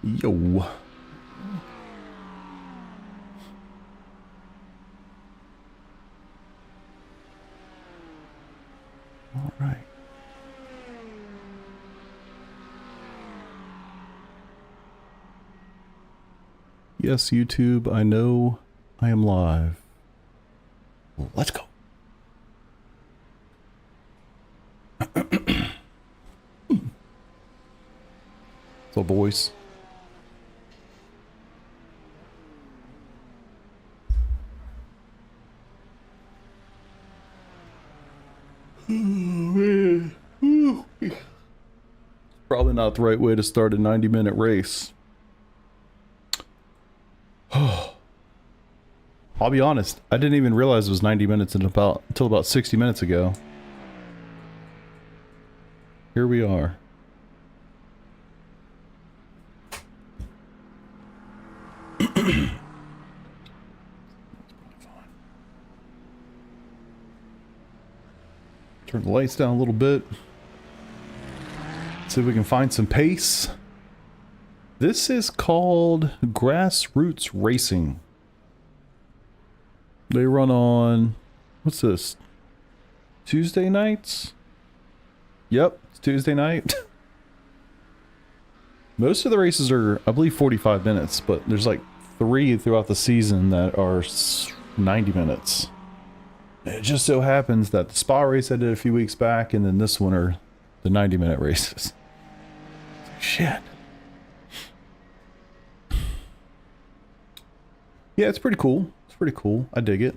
Yo. All right. Yes, YouTube, I know I am live. Let's go. So, boys. Probably not the right way to start a 90-minute race. I'll be honest, I didn't even realize it was 90 minutes until about 60 minutes ago. Here we are. Turn the lights down a little bit. See if we can find some pace. This is called Grassroots Racing. They run on, what's this? Tuesday nights? Yep, it's Tuesday night. Most of the races are, I believe, 45 minutes, but there's like 3 throughout the season that are 90 minutes. It just so happens that the spa race I did a few weeks back and then this one are the 90-minute races. Shit. Yeah, it's pretty cool. It's pretty cool. I dig it.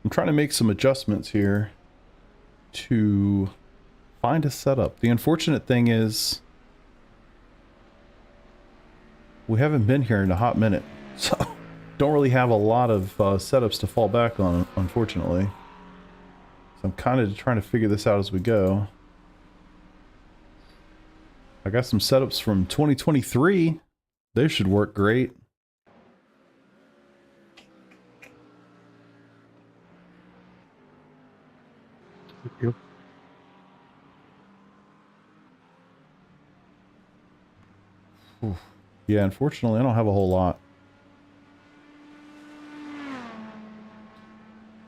I'm trying to make some adjustments here to find a setup. The unfortunate thing is we haven't been here in a hot minute, so don't really have a lot of setups to fall back on, unfortunately. So I'm kind of trying to figure this out as we go. I got some setups from 2023. They should work great. Yep. Yeah, unfortunately, I don't have a whole lot.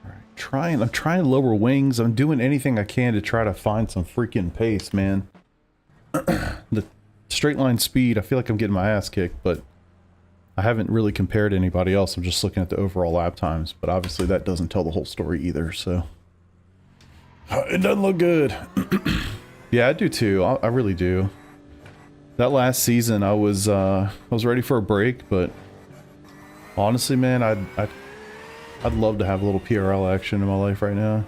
All right, I'm trying to lower wings. I'm doing anything I can to try to find some freaking pace, man. The straight line speed, I feel like I'm getting my ass kicked, but I haven't really compared to anybody else. I'm just looking at the overall lap times, but obviously that doesn't tell the whole story either, so. It doesn't look good. Yeah, I do too. I really do. That last season, I was ready for a break, but honestly, man, I'd love to have a little PRL action in my life right now.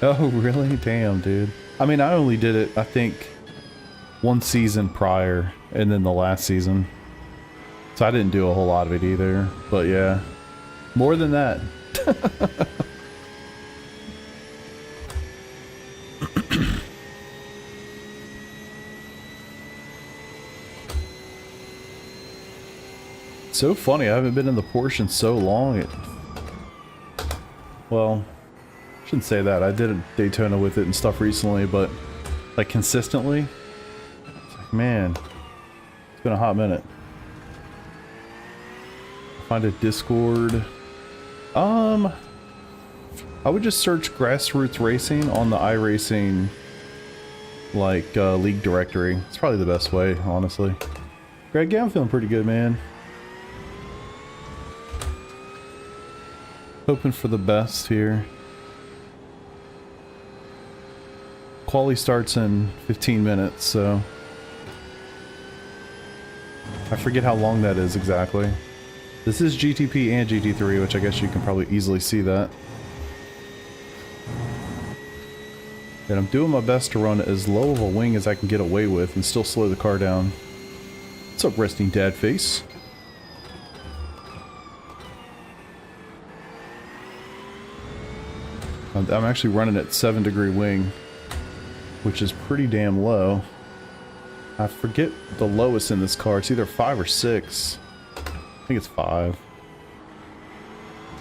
Oh, really? Damn, dude. I mean, I only did it, I think, one season prior, and then the last season. So I didn't do a whole lot of it either. But yeah, more than that. So funny, I haven't been in the Porsche in so long. Well, I shouldn't say that. I did a Daytona with it and stuff recently, but like consistently, it's like, man, it's been a hot minute. Find a Discord. I would just search Grassroots Racing on the iRacing like league directory. It's probably the best way, honestly. Greg, yeah, I'm feeling pretty good, man. Hoping for the best here. Quali starts in 15 minutes, so I forget how long that is exactly. This is GTP and GT3, which I guess you can probably easily see that. And I'm doing my best to run as low of a wing as I can get away with and still slow the car down. What's up, resting dad face? I'm actually running at 7-degree wing, which is pretty damn low. I forget the lowest in this car. It's either 5 or 6. I think it's 5.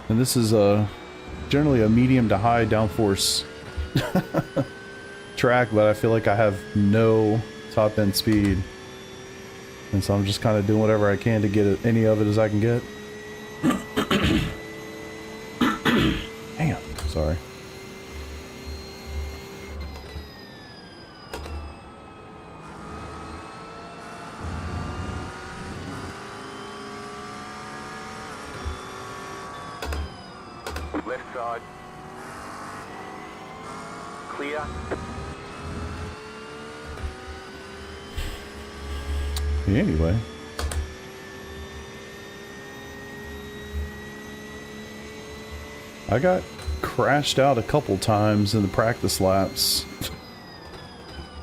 And this is generally a medium to high downforce track, but I feel like I have no top end speed. And so I'm just kind of doing whatever I can to get any of it as I can get. Damn, sorry. Left side. Clear. Anyway. I got crashed out a couple times in the practice laps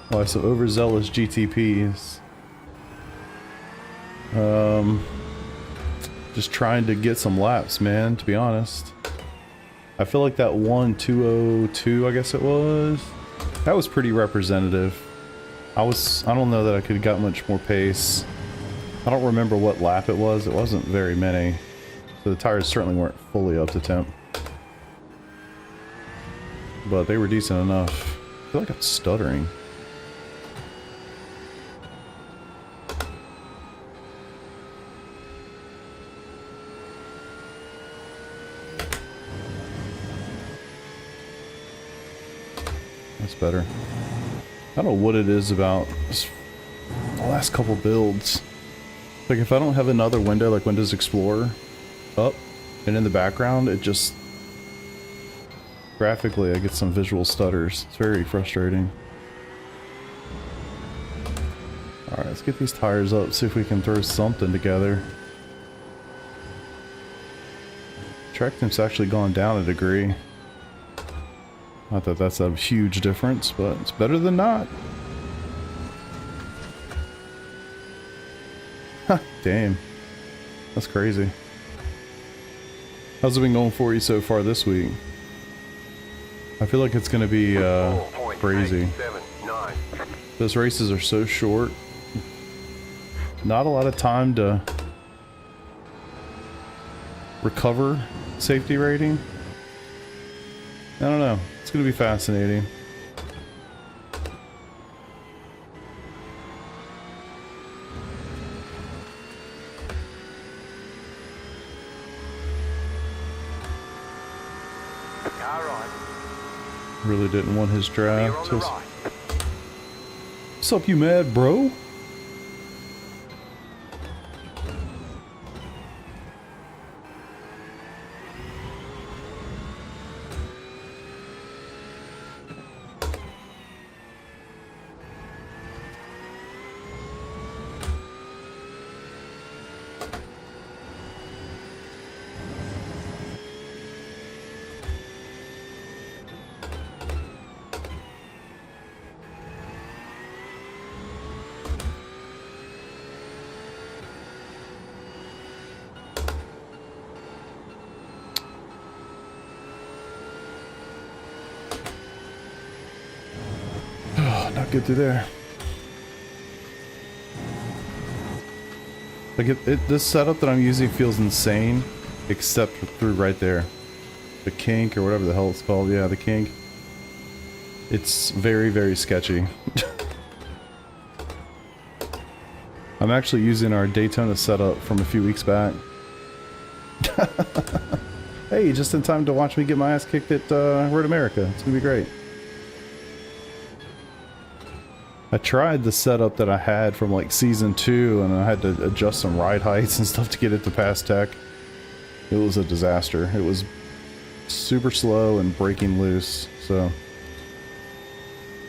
by some overzealous GTPs. Just trying to get some laps, man, to be honest. I feel like that 1:2:02, I guess it was, that was pretty representative. I don't know that I could have got much more pace. I don't remember what lap it was. It wasn't very many. So the tires certainly weren't fully up to temp. But they were decent enough. I feel like I'm stuttering. That's better. I don't know what it is about the last couple builds. Like if I don't have another window like Windows Explorer up and in the background, it just graphically I get some visual stutters. It's very frustrating. Alright, let's get these tires up, see if we can throw something together. Track temp's actually gone down a degree. Not that that's a huge difference, but it's better than not. Damn. That's crazy. How's it been going for you so far this week? I feel like it's going to be crazy. Those races are so short. Not a lot of time to recover safety rating. I don't know. It's going to be fascinating. Really didn't want his draft. What's up, you mad, bro? Not good through there. Like this setup that I'm using feels insane, except through right there. The kink or whatever the hell it's called. Yeah, the kink. It's very, very sketchy. I'm actually using our Daytona setup from a few weeks back. Hey, just in time to watch me get my ass kicked at Road America. It's gonna be great. I tried the setup that I had from like season 2 and I had to adjust some ride heights and stuff to get it to pass tech. It was a disaster. It was super slow and breaking loose. So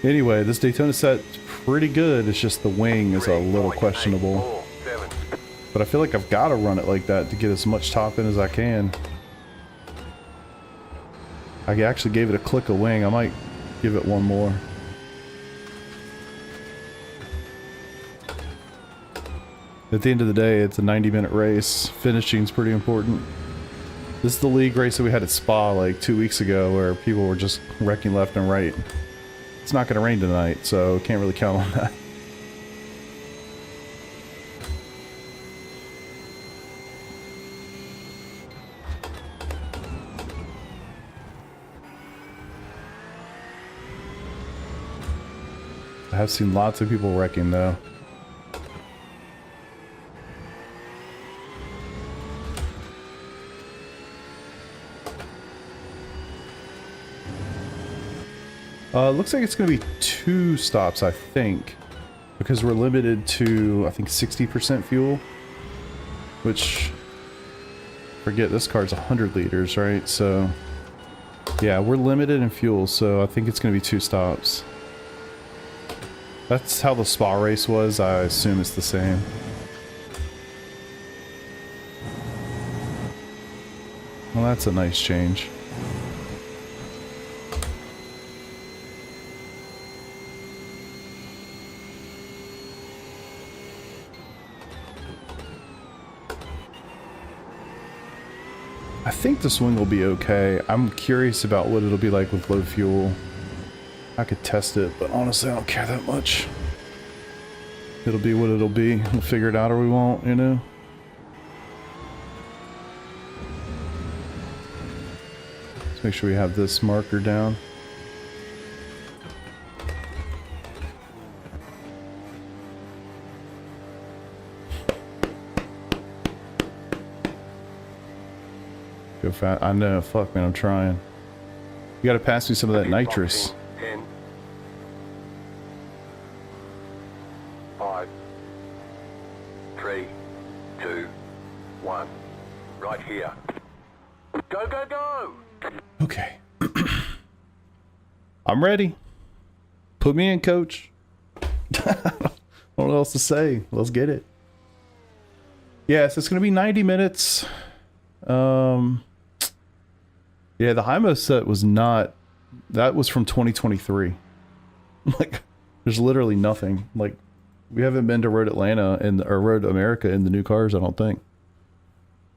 anyway, this Daytona set's pretty good. It's just the wing is a little questionable. But I feel like I've got to run it like that to get as much top in as I can. I actually gave it a click of wing. I might give it one more. At the end of the day, it's a 90-minute race. Finishing's pretty important. This is the league race that we had at Spa like 2 weeks ago where people were just wrecking left and right. It's not going to rain tonight, so can't really count on that. I have seen lots of people wrecking though. Looks like it's going to be 2 stops, I think, because we're limited to, I think, 60% fuel, which, forget, this car's 100 liters, right? So, yeah, we're limited in fuel, so I think it's going to be 2 stops. That's how the spa race was. I assume it's the same. Well, that's a nice change. I think the swing will be okay. I'm curious about what it'll be like with low fuel. I could test it, but honestly, I don't care that much. It'll be what it'll be. We'll figure it out or we won't, you know? Let's make sure we have this marker down. Go fast. I know. Fuck, man. I'm trying. You gotta pass me some of that nitrous. 10, 5, 3, 2, 1. Right here. Go, go, go! Okay. I'm ready. Put me in, coach. I don't know what else to say. Let's get it. Yes, it's gonna be 90 minutes. Yeah, the HIMO set was not, that was from 2023. Like, there's literally nothing. Like, we haven't been to Road Atlanta or Road America in the new cars, I don't think.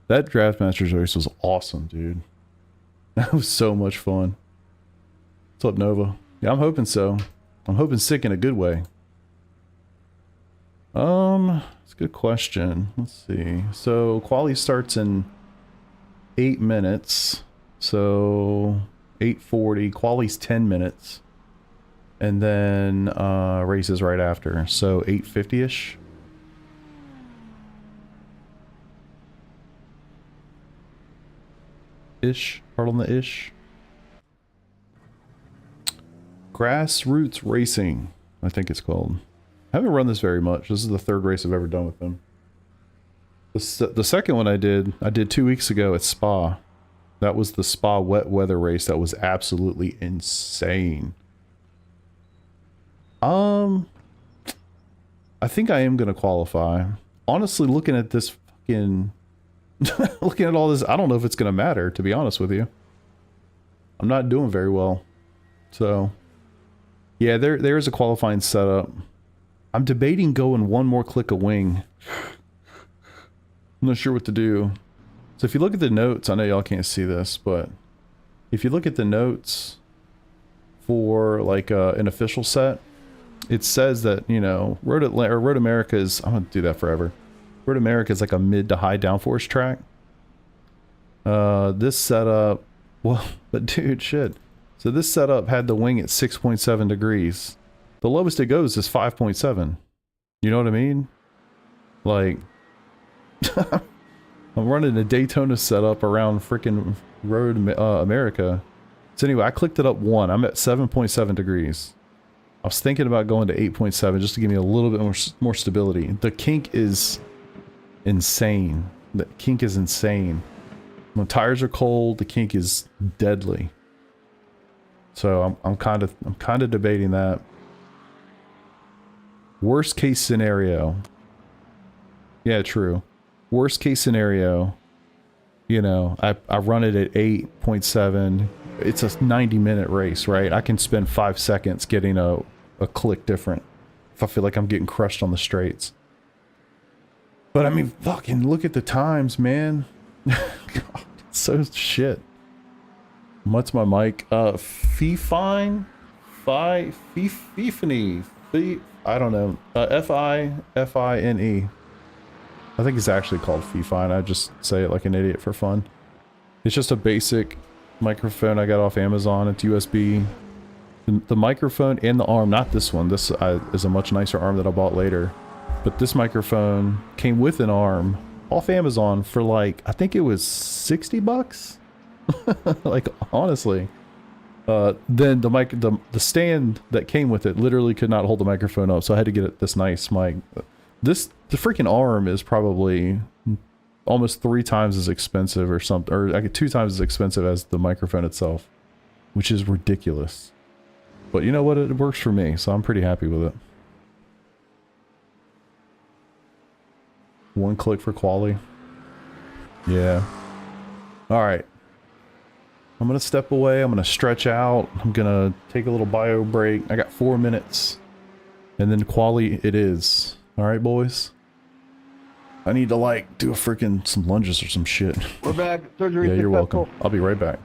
That Draft Masters race was awesome, dude. That was so much fun. What's up, Nova? Yeah, I'm hoping so. I'm hoping sick in a good way. It's a good question. Let's see. So, quali starts in 8 minutes. So 8:40, quali's 10 minutes, and then races right after. So 8:50ish. Pardon the ish. Grassroots Racing, I think it's called. I haven't run this very much. This is the 3rd race I've ever done with them. The second one I did 2 weeks ago at Spa. That was the Spa wet weather race. That was absolutely insane. I think I am going to qualify. Honestly, looking at this fucking... looking at all this, I don't know if it's going to matter, to be honest with you. I'm not doing very well. So, yeah, there's a qualifying setup. I'm debating going one more click of wing. I'm not sure what to do. So if you look at the notes, I know y'all can't see this, but if you look at the notes for like an official set, it says that, you know, Road America is, I'm gonna do that forever. Road America is like a mid to high downforce track. This setup, well, but dude, shit. So this setup had the wing at 6.7 degrees. The lowest it goes is 5.7. You know what I mean? Like, I'm running a Daytona setup around freaking Road America. So anyway, I clicked it up 1. I'm at 7.7 degrees. I was thinking about going to 8.7 just to give me a little bit more stability. The kink is insane. The kink is insane. When tires are cold, the kink is deadly. So I'm kind of debating that. Worst case scenario. Yeah, true. Worst case scenario, you know, I run it at 8.7. It's a 90-minute race, right? I can spend 5 seconds getting a click different if I feel like I'm getting crushed on the straights. But I mean, fucking look at the times, man. God, it's so shit. What's my mic? Fifine? Fifine? I don't know. Fine. I think it's actually called Fifine. I just say it like an idiot for fun. It's just a basic microphone I got off Amazon. It's USB. The microphone and the arm, not this one. This is a much nicer arm that I bought later. But this microphone came with an arm off Amazon for like, I think it was 60 bucks. Like, honestly. Then the stand that came with it literally could not hold the microphone up, so I had to get this nice mic. The freaking arm is probably almost 3 times as expensive or something, or like 2 times as expensive as the microphone itself, which is ridiculous. But you know what? It works for me, so I'm pretty happy with it. 1 click for quality. Yeah. Alright. I'm gonna step away, I'm gonna stretch out, I'm gonna take a little bio break. I got 4 minutes. And then quali it is. Alright, boys? I need to, like, do some lunges or some shit. We're back. Surgery Yeah, you're successful. welcome. I'll be right back.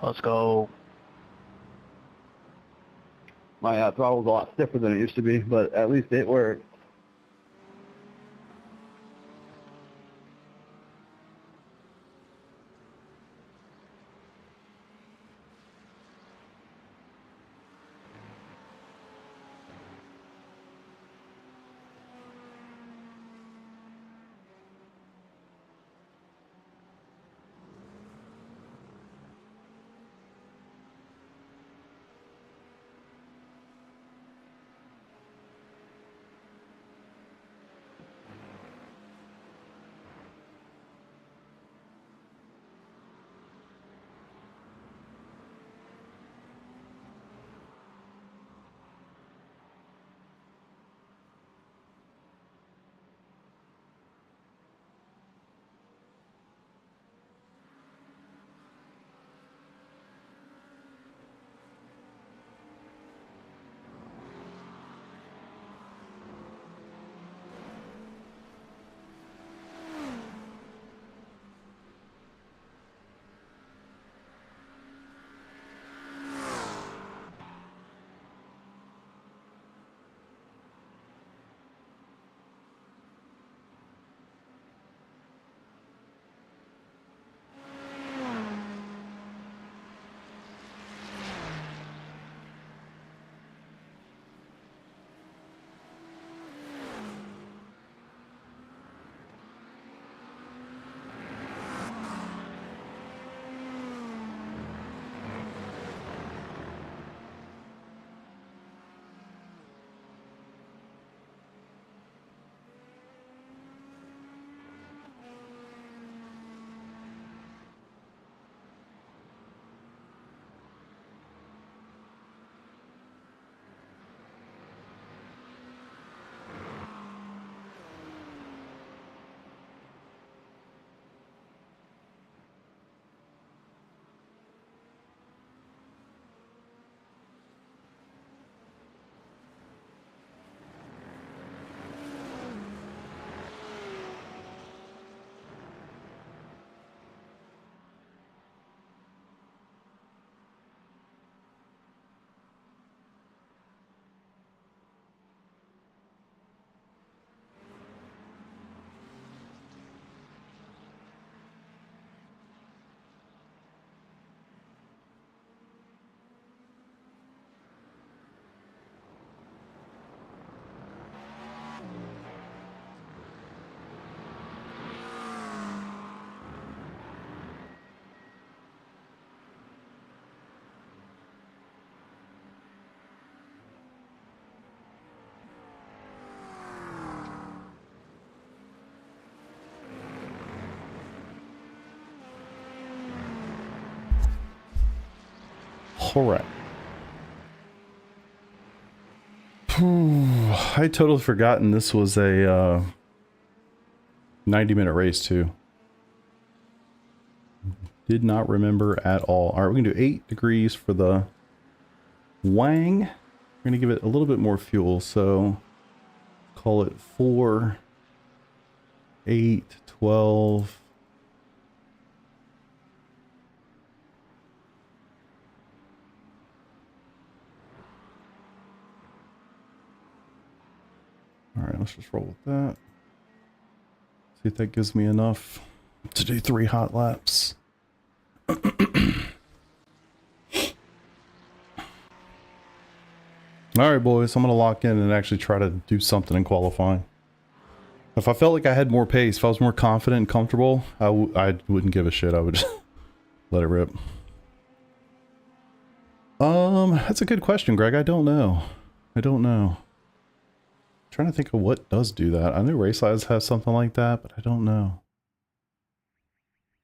Let's go. My throttle's a lot stiffer than it used to be, but at least it works. Alright. I totally forgotten this was a 90-minute race too. Did not remember at all. Alright, we're gonna do 8 degrees for the Wang. We're gonna give it a little bit more fuel, so call it 4, 8, 12. Alright, let's just roll with that. See if that gives me enough. to do 3 hot laps. Alright boys, I'm going to lock in and actually try to do something in qualifying. If I felt like I had more pace, if I was more confident and comfortable, I wouldn't give a shit. I would just let it rip. That's a good question, Greg. I don't know. I'm trying to think of what does do that. I know RaceLabs has something like that, but I don't know.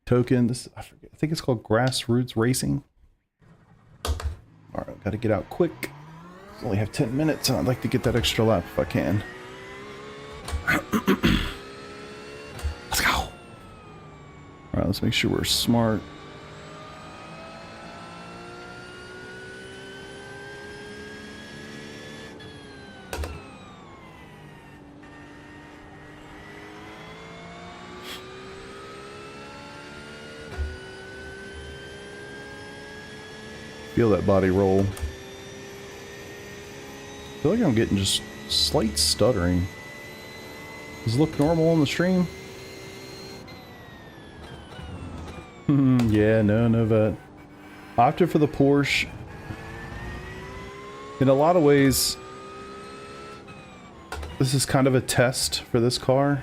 Token, this I forget. I think it's called Grassroots Racing. Alright, gotta get out quick. I only have 10 minutes and I'd like to get that extra lap if I can. Let's go. Alright, let's make sure we're smart. Feel that body roll. I feel like I'm getting just slight stuttering. Does it look normal on the stream? Yeah, no vet. I opted for the Porsche. In a lot of ways, this is kind of a test for this car.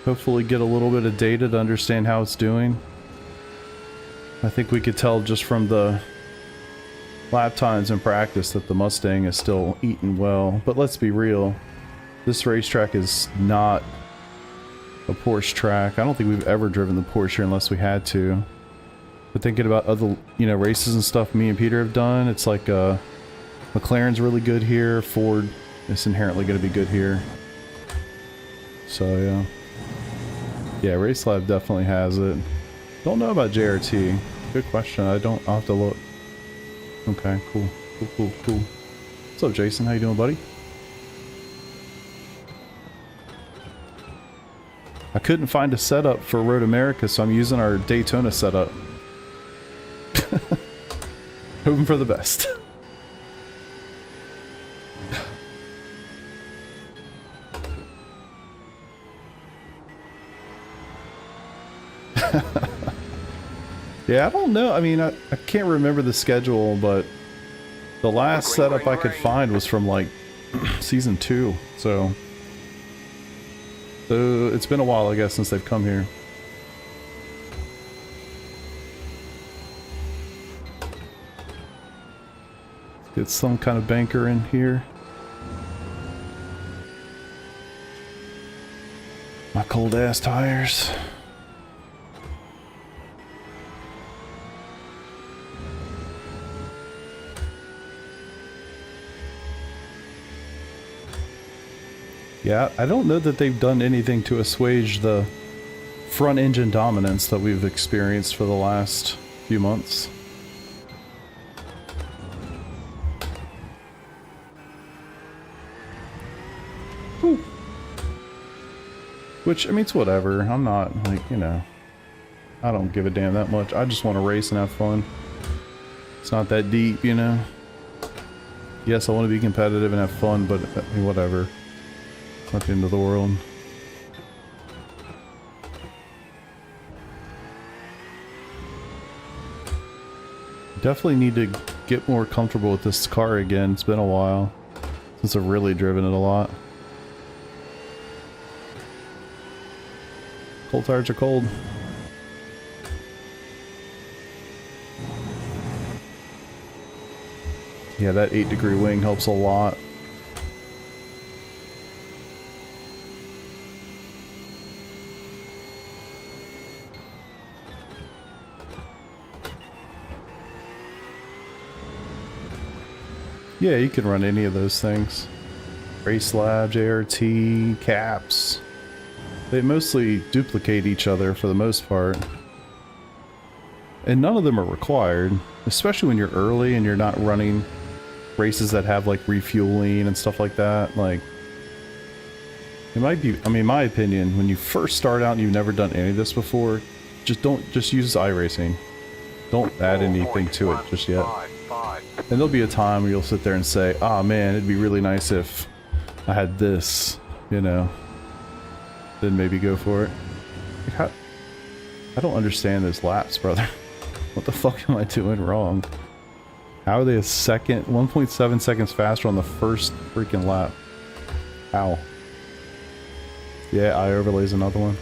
Hopefully get a little bit of data to understand how it's doing. I think we could tell just from the lap times in practice that the Mustang is still eating well. But let's be real, this racetrack is not a Porsche track. I don't think we've ever driven the Porsche here unless we had to. But thinking about other, races and stuff me and Peter have done, it's like McLaren's really good here. Ford is inherently going to be good here. So yeah. Yeah, RaceLab definitely has it. Don't know about JRT. Good question. I'll have to look. Okay, cool. What's up, Jason? How you doing, buddy? I couldn't find a setup for Road America, so I'm using our Daytona setup. Hoping for the best. Yeah, I don't know. I mean, I can't remember the schedule, but the last setup I could find was from like season 2. So it's been a while, I guess, since they've come here. Let's get some kind of banker in here. My cold ass tires. Yeah, I don't know that they've done anything to assuage the front engine dominance that we've experienced for the last few months. Whew. Which, I mean, it's whatever. I'm not, like, I don't give a damn that much. I just want to race and have fun. It's not that deep, Yes, I want to be competitive and have fun, but I mean, whatever. Not the end of the world. Definitely need to get more comfortable with this car again. It's been a while since I've really driven it a lot. Cold tires are cold. Yeah, that 8-degree wing helps a lot. Yeah, you can run any of those things. RaceLab, JRT, caps. They mostly duplicate each other for the most part. And none of them are required, especially when you're early and you're not running races that have like refueling and stuff like that. Like, it might be, I mean, in my opinion, when you first start out and you've never done any of this before, just use iRacing. Don't add anything to it just yet. And there'll be a time where you'll sit there and say, ah, man, it'd be really nice if I had this, then maybe go for it. Like how, I don't understand those laps, brother. What the fuck am I doing wrong? How are they a second, 1.7 seconds faster on the first freaking lap? How? Yeah, eye overlay's another one.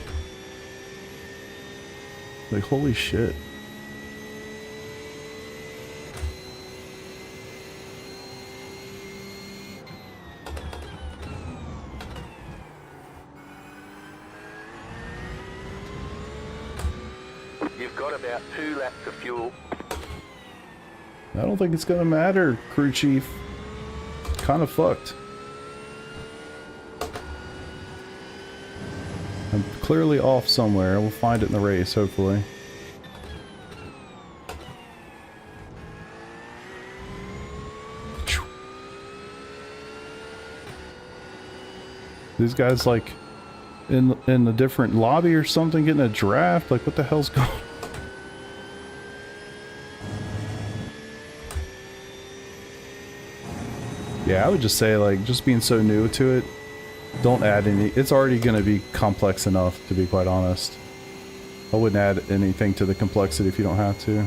Like, holy shit. You've got about 2 laps of fuel. I don't think it's gonna matter, crew chief. Kind of fucked. I'm clearly off somewhere. We'll find it in the race, hopefully. These guys like in a different lobby or something, getting a draft. Like, what the hell's going on? Yeah, I would just say, like, just being so new to it, don't add any. It's already going to be complex enough, to be quite honest. I wouldn't add anything to the complexity if you don't have to.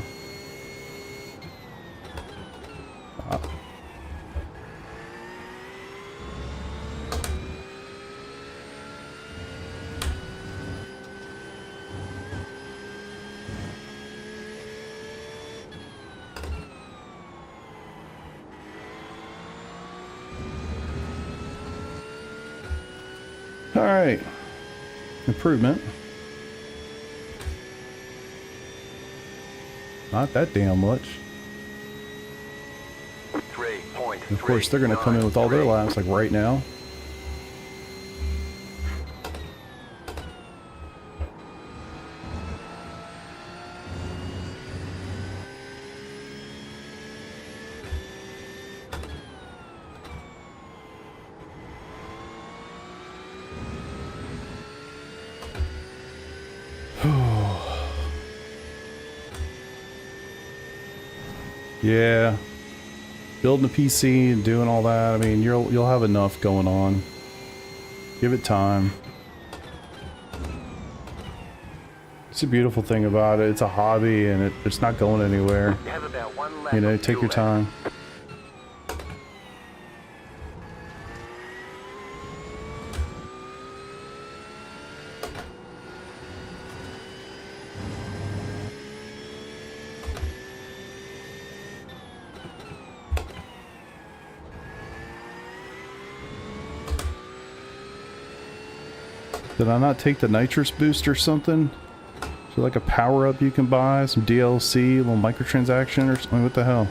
Alright. Improvement. Not that damn much. 3.3. Of course, they're going to come in with all their laps, like right now. Yeah, building a PC and doing all that. I mean, you'll have enough going on. Give it time. It's a beautiful thing about it. It's a hobby, and it's not going anywhere. You have about 1 lap You know, of take fuel your left. time. Did I not take the nitrous boost or something? Is there like a power up you can buy? Some DLC, a little microtransaction or something? What the hell?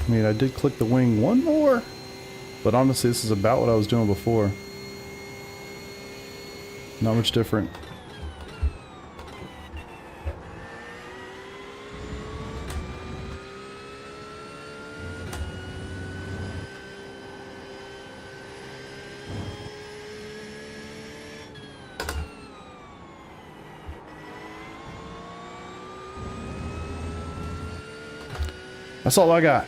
I mean, I did click the wing one more, but honestly, this is about what I was doing before. Not much different. That's all I got.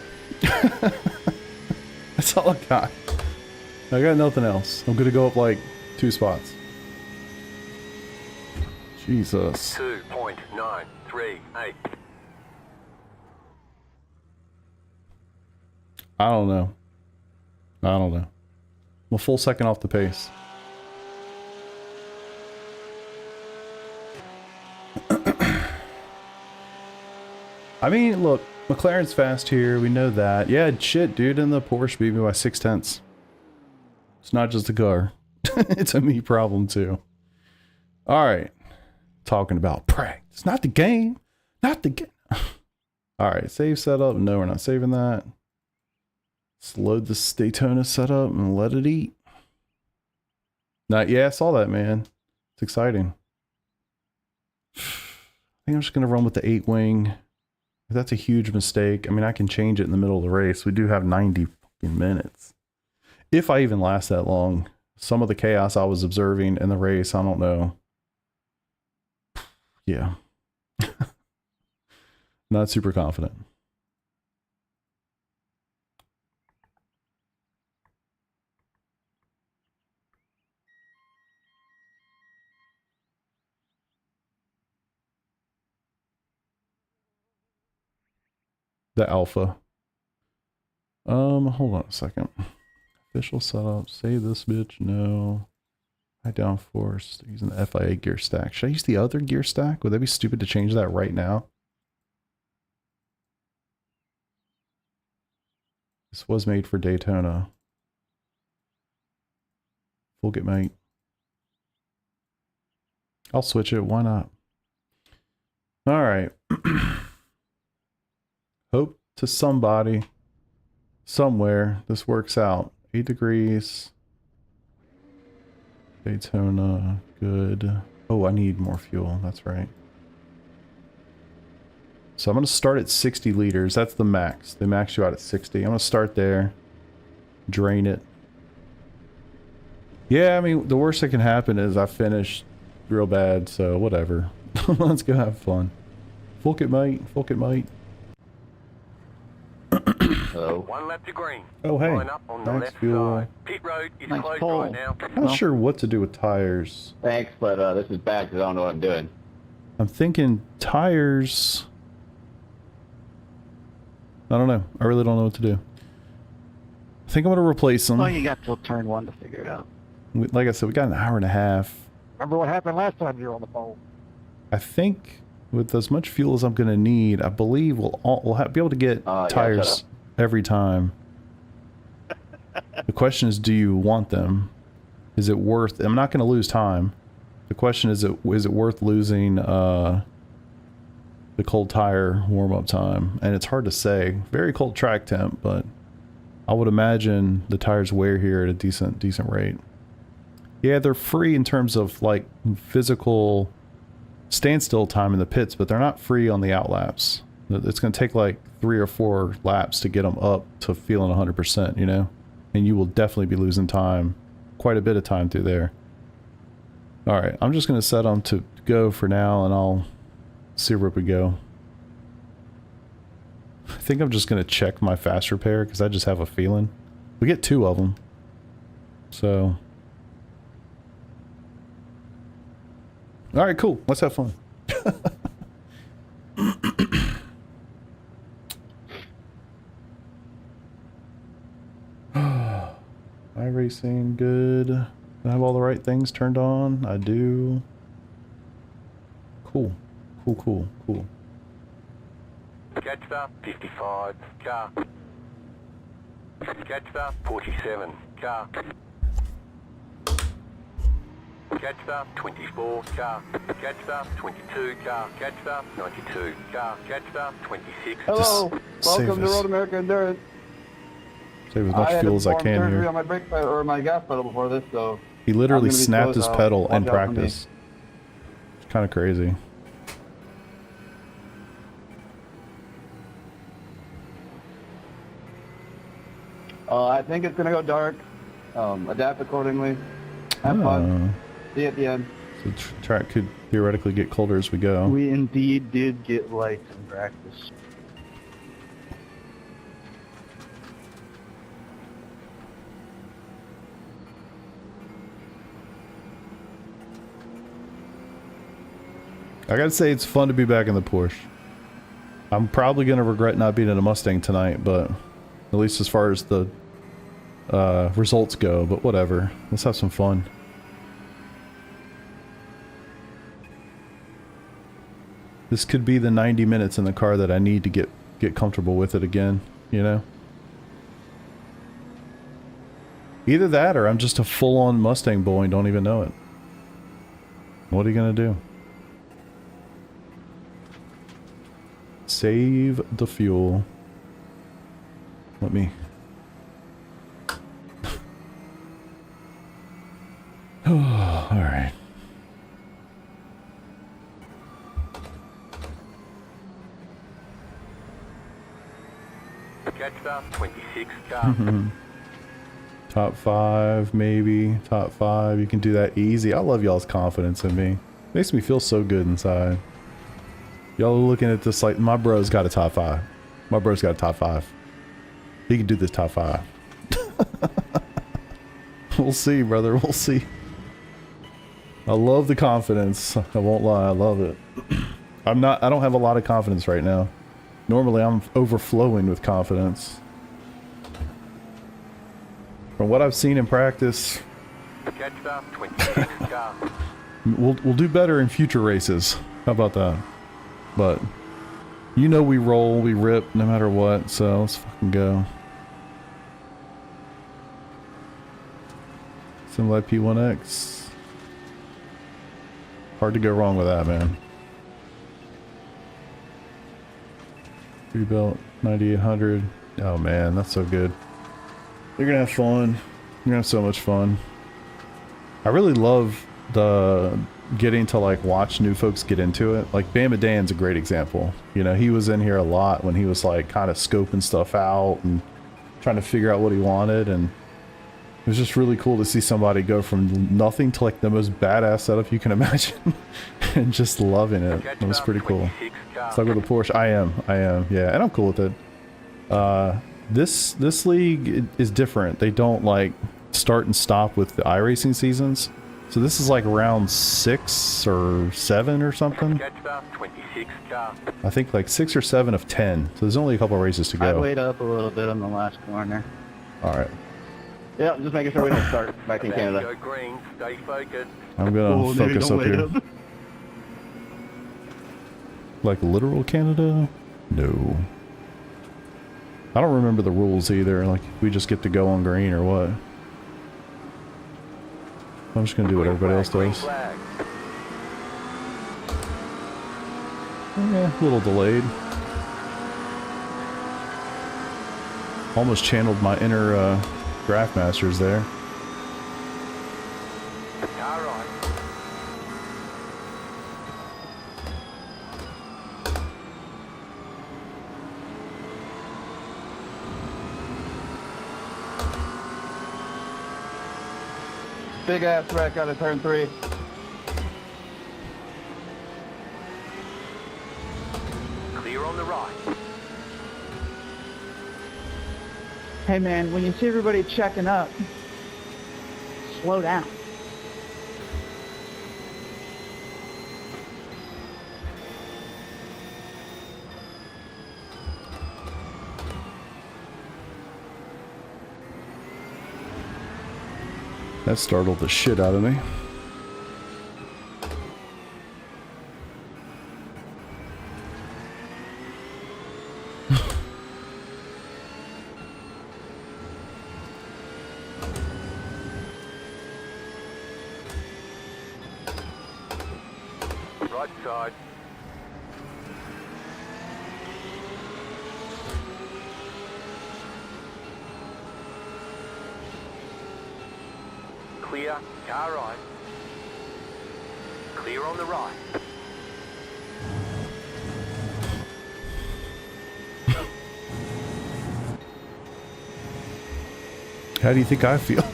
That's all I got. I got nothing else. I'm gonna go up like 2 spots. Jesus. 2.938. I don't know. I don't know. I'm a full second off the pace. I mean, look, McLaren's fast here. We know that. Yeah, shit, dude, and the Porsche beat me by 0.6. It's not just a car. It's a me problem, too. All right. Talking about practice. Not the game. Not the game. All right, save setup. No, we're not saving that. Let's load this Daytona setup and let it eat. Yeah, I saw that, man. It's exciting. I think I'm just going to run with the 8-wing. That's a huge mistake. I mean, I can change it in the middle of the race. We do have 90 fucking minutes. If I even last that long. Some of the chaos I was observing in the race, I don't know. Yeah. Not super confident. The Alpha. Hold on a second. Official setup. Save this bitch. No. High downforce. Using the FIA gear stack. Should I use the other gear stack? Would that be stupid to change that right now? This was made for Daytona. Full get mate. I'll switch it. Why not? All right. Hope to somebody, somewhere, this works out. 8 degrees. Daytona. Good. Oh, I need more fuel. That's right. So I'm going to start at 60 liters. That's the max. They max you out at 60. I'm going to start there. Drain it. Yeah, I mean, the worst that can happen is I finish real bad, so whatever. Let's go have fun. Full it, mate. Full it, mate. Hello. 1 lap to green. Oh, hey. Line up on the Max left fuel. side. Pit road is Nice closed pull. right now. I'm not sure what to do with tires. Thanks, but this is bad because I don't know what I'm doing. I'm thinking tires. I don't know. I really don't know what to do. I think I'm going to replace them. Well, you got till turn 1 to figure it out. Like I said, we got an hour and a half. Remember what happened last time you were on the phone? I think with as much fuel as I'm going to need, I believe we'll be able to get Yeah, tires every time. The question is, do you want them? Is it worth... I'm not going to lose time. The question is it worth losing the cold tire warm-up time? And it's hard to say. Very cold track temp, but I would imagine the tires wear here at a decent rate. Yeah, they're free in terms of like physical standstill time in the pits, but they're not free on the outlaps. It's going to take like 3 or 4 laps to get them up to feeling 100%, you know? And you will definitely be losing time, quite a bit of time through there. All right, I'm just going to set them to go for now, and I'll see where we go. I think I'm just going to check my fast repair because I just have a feeling. We get 2 of them. So... all right, cool. Let's have fun. iRacing, good. I have all the right things turned on. I do. Cool. Cool. Catch 55, car. Catch 47, car. Catch 24, car. Catch 22, car. Catch 92, car. Catch 26. Hello. Just Welcome to save us. Road America Endurance. Save as much fuel as I can surgery here. on my brake pedal or my gas pedal before this, so He literally I'm gonna be snapped close, his pedal watch in out for me. practice. It's kind of crazy. I think it's gonna go dark. Adapt accordingly. Have fun. See you at the end. So the track could theoretically get colder as we go. We indeed did get lights in practice. I gotta say, it's fun to be back in the Porsche. I'm probably gonna regret not being in a Mustang tonight, but at least as far as the results go, but whatever. Let's have some fun. This could be the 90 minutes in the car that I need to get comfortable with it again, you know? Either that or I'm just a full-on Mustang boy and don't even know it. What are you gonna do? Save the fuel. Let me... Alright. Catch 26, car. Top 5, maybe. Top 5. You can do that easy. I love y'all's confidence in me. Makes me feel so good inside. Y'all are looking at this like my bro's got a top 5. My bro's got a top 5. He can do this top 5. We'll see, brother. We'll see. I love the confidence. I won't lie. I love it. I don't have a lot of confidence right now. Normally I'm overflowing with confidence. From what I've seen in practice, Catch up, 26 car. we'll do better in future races. How about that? But you know we roll, we rip no matter what, so let's fucking go. Simlight P1X. Hard to go wrong with that, man. Rebuilt 9800. Oh man, that's so good. You're gonna have fun. You're gonna have so much fun. I really love the getting to like watch new folks get into it. Like Bama Dan's a great example. You know, he was in here a lot when he was like kind of scoping stuff out and trying to figure out what he wanted, and it was just really cool to see somebody go from nothing to like the most badass setup you can imagine and just loving it. It was pretty cool. Stuck with the Porsche. I am, yeah, and I'm cool with it. This league is different. They don't like start and stop with the iRacing seasons. So this is like round 6 or 7 or something. I think like 6 or 7 of 10. So there's only a couple of races to go. I'd wait up a little bit on the last corner. Alright. Yeah, just making sure we don't start back in Canada. Go green, stay focused. I'm gonna focus up here. Like literal Canada? No. I don't remember the rules either. Like we just get to go on green or what? I'm just gonna do what everybody else does. Yeah, a little delayed. Almost channeled my inner draft masters there. Big ass wreck out of turn 3. Clear on the right. Hey man, when you see everybody checking up, slow down. That startled the shit out of me. Right side. Clear, car right. Clear on the right. How do you think I feel?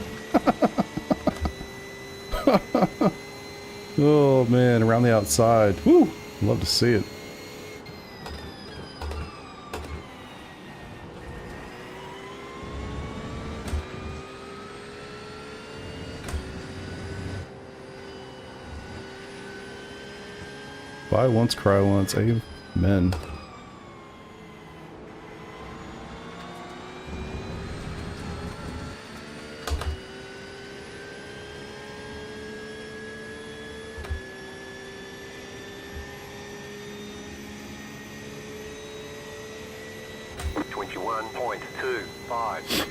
Oh man, around the outside. Woo! Love to see it. Buy once, cry once. Amen. .25.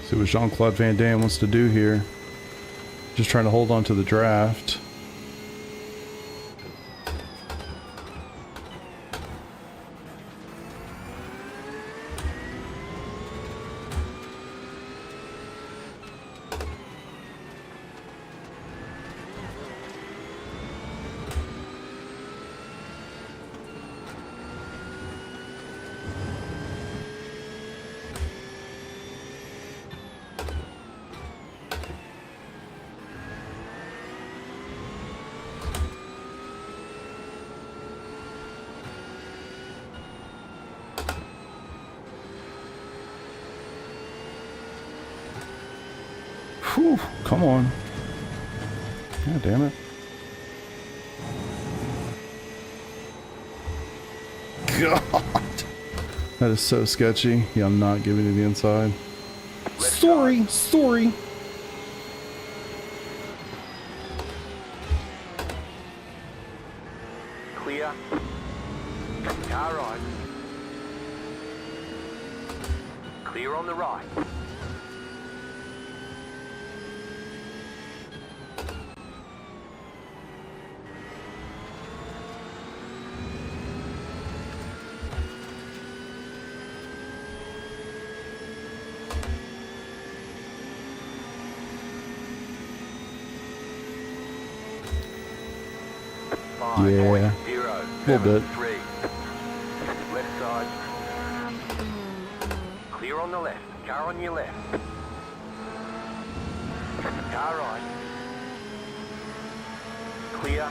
See what Jean-Claude Van Damme wants to do here. Just trying to hold on to the draft. Whew, come on. God damn it. God. That is so sketchy. Yeah, I'm not giving you the inside. Sorry. Clear. Car right. Clear on the right. Yeah. 5.0. Little bit. 3. Left side. Clear on the left. Car on your left. Car right. Clear.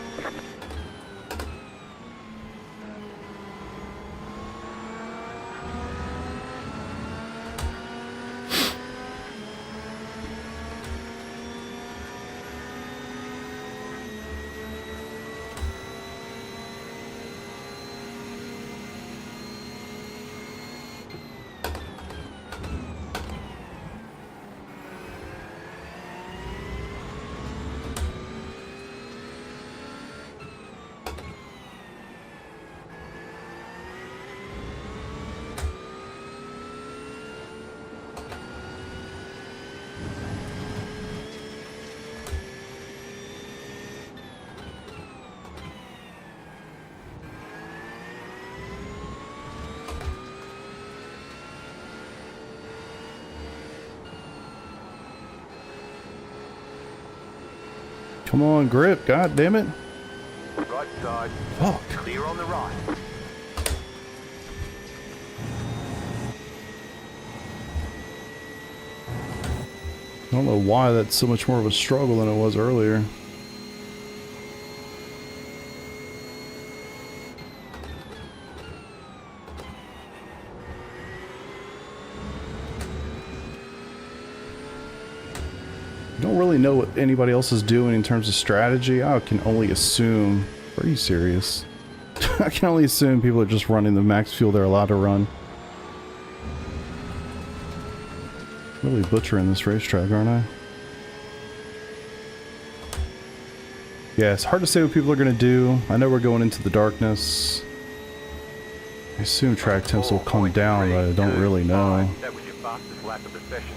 Come on, grip. God damn it. Right side. Fuck. Clear on the right. I don't know why that's so much more of a struggle than it was earlier. Don't really know what anybody else is doing in terms of strategy. I can only assume. Are you serious? I can only assume people are just running the max fuel they're allowed to run. Really butchering this racetrack, aren't I? Yeah, it's hard to say what people are going to do. I know we're going into the darkness. I assume track temps will come down, but I don't really know. That was your fastest lap of the session.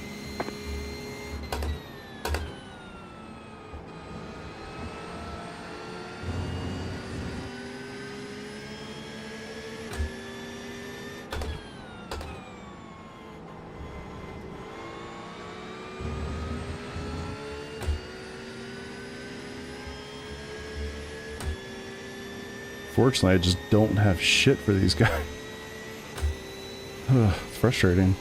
Fortunately, I just don't have shit for these guys. Ugh, it's frustrating.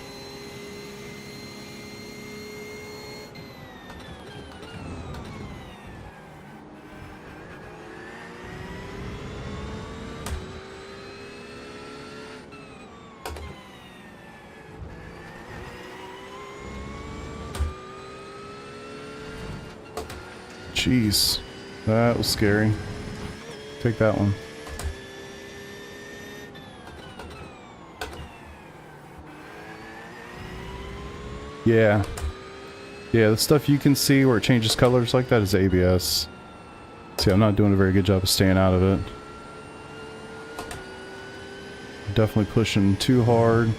Jeez, that was scary. Take that one. Yeah. Yeah, the stuff you can see where it changes colors like that is ABS. See, I'm not doing a very good job of staying out of it. Definitely pushing too hard.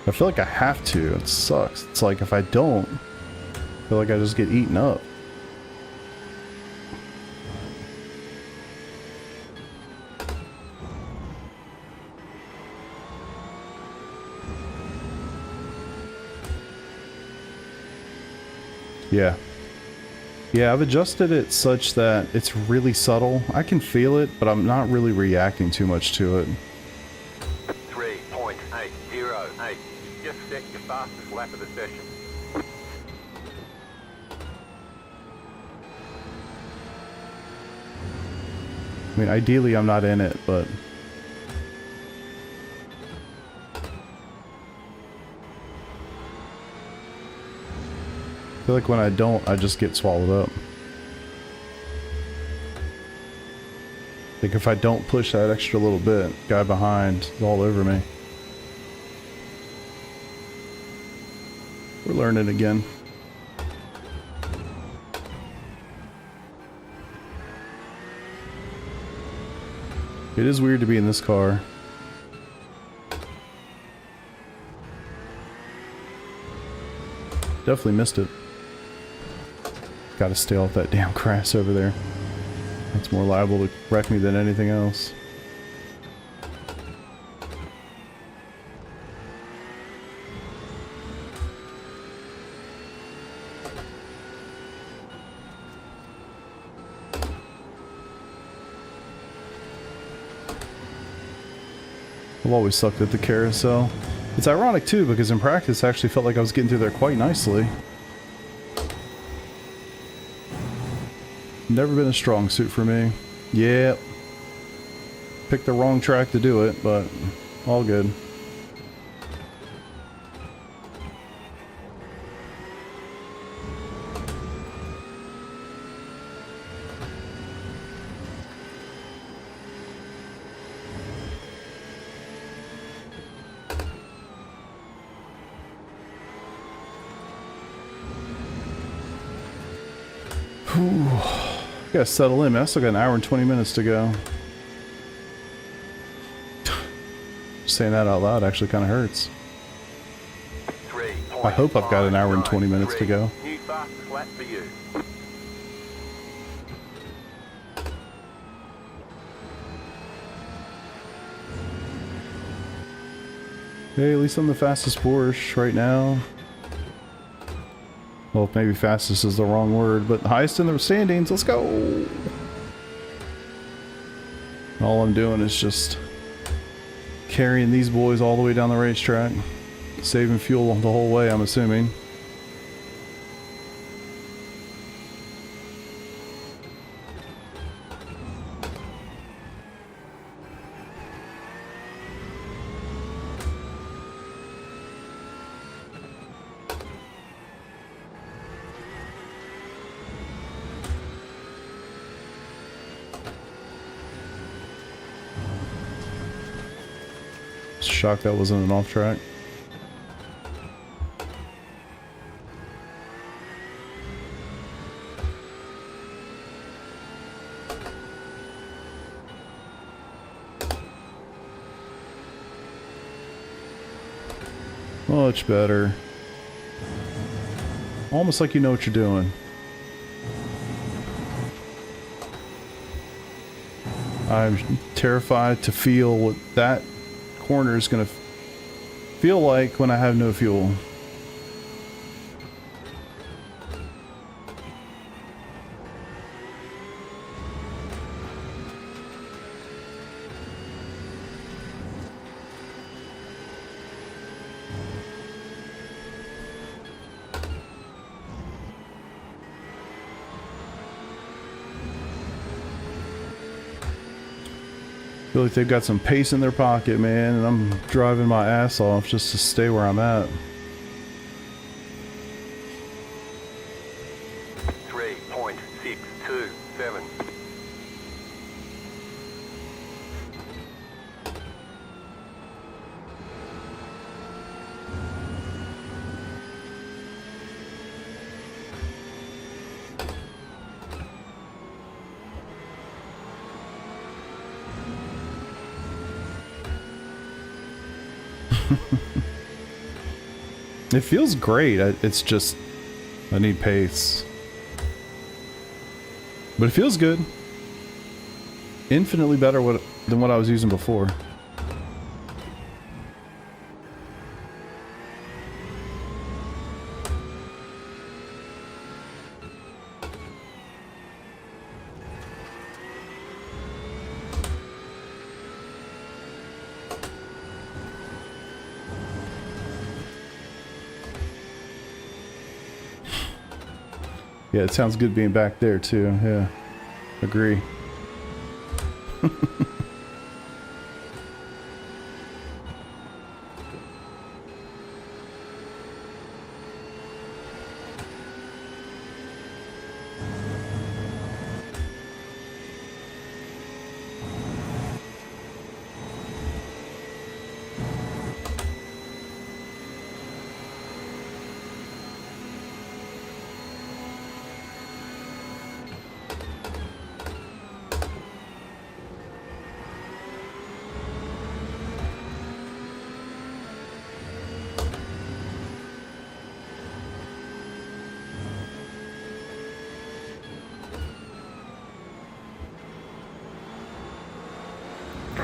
I feel like I have to. It sucks. It's like if I don't, I feel like I just get eaten up. Yeah. Yeah, I've adjusted it such that it's really subtle. I can feel it, but I'm not really reacting too much to it. 3.808. fastest lap of the session. I mean, ideally I'm not in it, but... I feel like when I don't, I just get swallowed up. Like if I don't push that extra little bit, guy behind is all over me. We're learning again. It is weird to be in this car. Definitely missed it. Gotta stay off that damn grass over there. That's more liable to wreck me than anything else. I've always sucked at the carousel. It's ironic too, because in practice I actually felt like I was getting through there quite nicely. Never been a strong suit for me. Yeah. Picked the wrong track to do it, but all good. Whew. Gotta settle in, man. I still got an hour and 20 minutes to go. Saying that out loud actually kind of hurts. I hope I've got an hour and 20 minutes to go. New fastest lap for you. Hey, at least I'm the fastest Porsche right now. Well, maybe fastest is the wrong word, but highest in the standings. Let's go! All I'm doing is just carrying these boys all the way down the racetrack. Saving fuel the whole way, I'm assuming. Shocked that wasn't an off track. Much better. Almost like you know what you're doing. I'm terrified to feel what that corner is going to feel like when I have no fuel. I feel like they've got some pace in their pocket, man, and I'm driving my ass off just to stay where I'm at. 3.627. It feels great. It's just I need pace. But it feels good. Infinitely better than what I was using before. Yeah, it sounds good being back there too. Yeah, agree.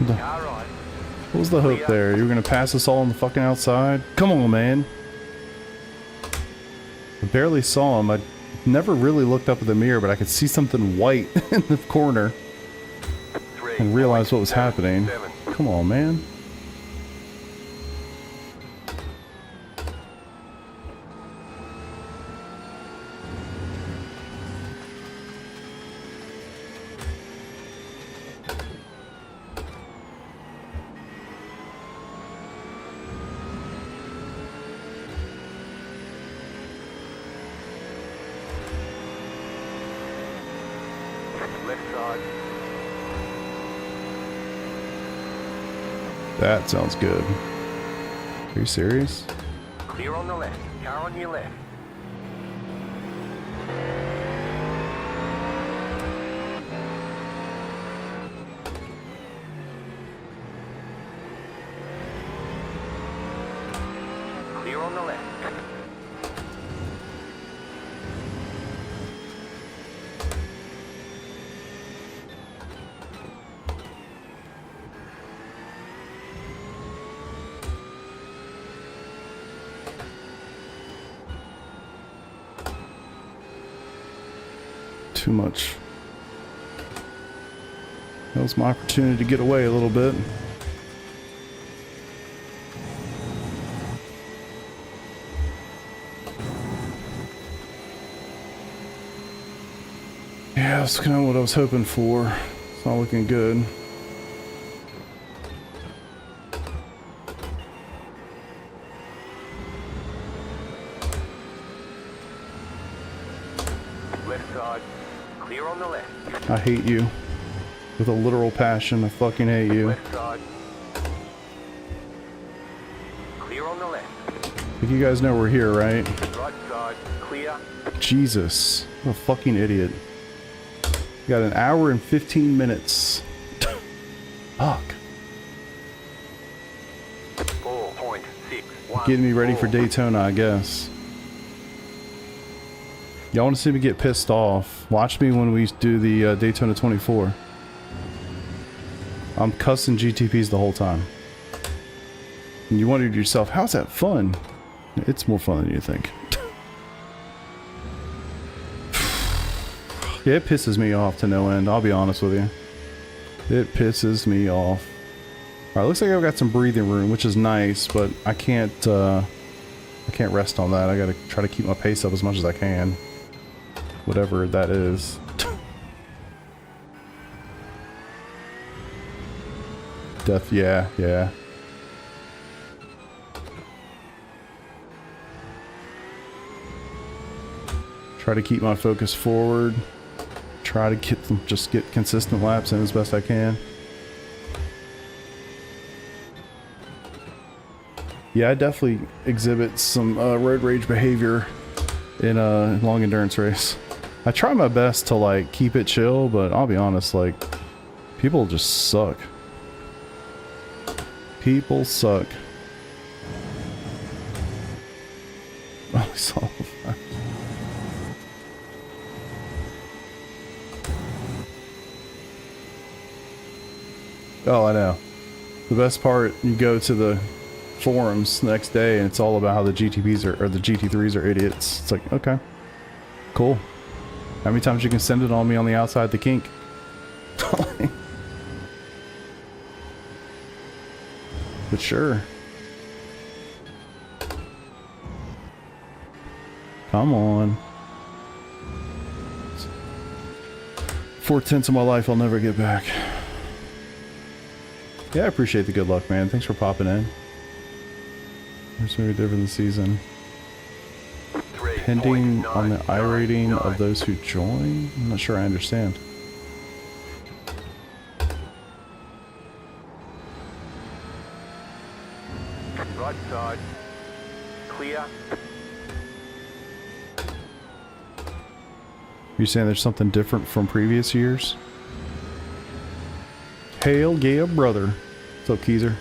All right. What was the hope there? You were gonna pass us all on the fucking outside? Come on, man. I barely saw him. I never really looked up at the mirror, but I could see something white in the corner and realized what was happening. Come on, man. Left side. That sounds good. Are you serious? Clear on the left. Car on your left. Clear on the left. Too much. That was my opportunity to get away a little bit. Yeah, that's kind of what I was hoping for. It's not looking good. Left side. Clear on the left. I hate you. With a literal passion, I fucking hate you. Left side. Clear on the left. I think you guys know we're here, right? Right side. Clear. Jesus. What a fucking idiot. We got an hour and 15 minutes. Fuck. 4.61. Getting me ready for Daytona, I guess. Y'all want to see me get pissed off? Watch me when we do the Daytona 24. I'm cussing GTPs the whole time. And you wondered to yourself, how's that fun? It's more fun than you think. Yeah, it pisses me off to no end, I'll be honest with you. It pisses me off. Alright, looks like I've got some breathing room, which is nice, but I can't rest on that. I gotta try to keep my pace up as much as I can. Whatever that is. Death, yeah. Try to keep my focus forward. Try to get them, just get consistent laps in as best I can. Yeah, I definitely exhibit some road rage behavior in a long endurance race. I try my best to like keep it chill, but I'll be honest, like people just suck. People suck. Oh, we saw that. Oh, I know. The best part, you go to the forums the next day and it's all about how the GTPs or the GT3s are idiots. It's like, okay, cool. How many times you can send it on me on the outside the kink? But sure. Come on. 4/10 of my life I'll never get back. Yeah, I appreciate the good luck, man. Thanks for popping in. There's maybe different this season. Pending on the iRating of those who join? I'm not sure I understand. Right side. Clear. You're saying there's something different from previous years? Hail yeah, brother. What's up, Keezer?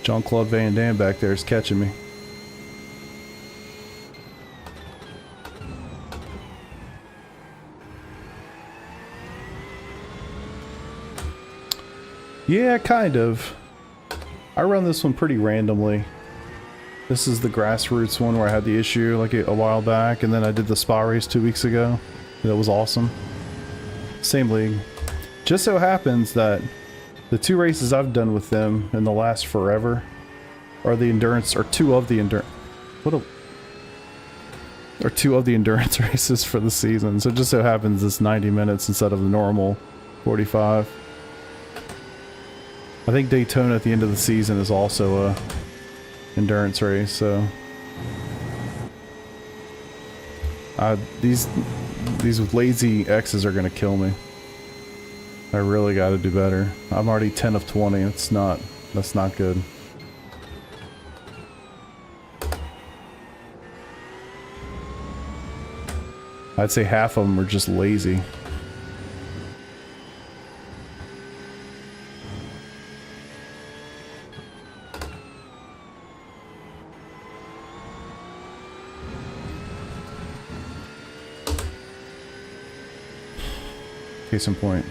Jean-Claude Van Damme back there is catching me. Yeah, kind of. I run this one pretty randomly. This is the grassroots one where I had the issue like a while back, and then I did the spa race 2 weeks ago. That was awesome. Same league. Just so happens that the 2 races I've done with them in the last forever are the endurance, or 2 of the endurance. Or 2 of the endurance races for the season. So it just so happens it's 90 minutes instead of the normal 45. I think Daytona at the end of the season is also a endurance race, so these lazy X's are gonna kill me. I really got to do better. I'm already 10 of 20. That's not good. I'd say half of them are just lazy. Case in point.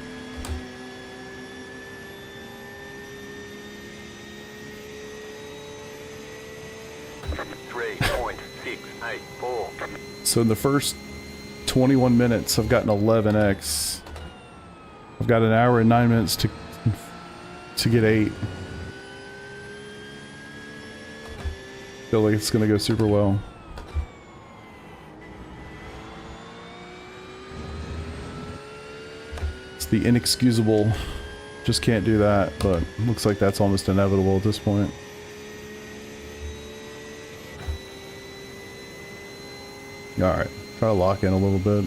So in the first 21 minutes, I've gotten 11x. I've got an hour and 9 minutes to get 8. Feel like it's gonna go super well. It's the inexcusable. Just can't do that, but looks like that's almost inevitable at this point. Alright, try to lock in a little bit.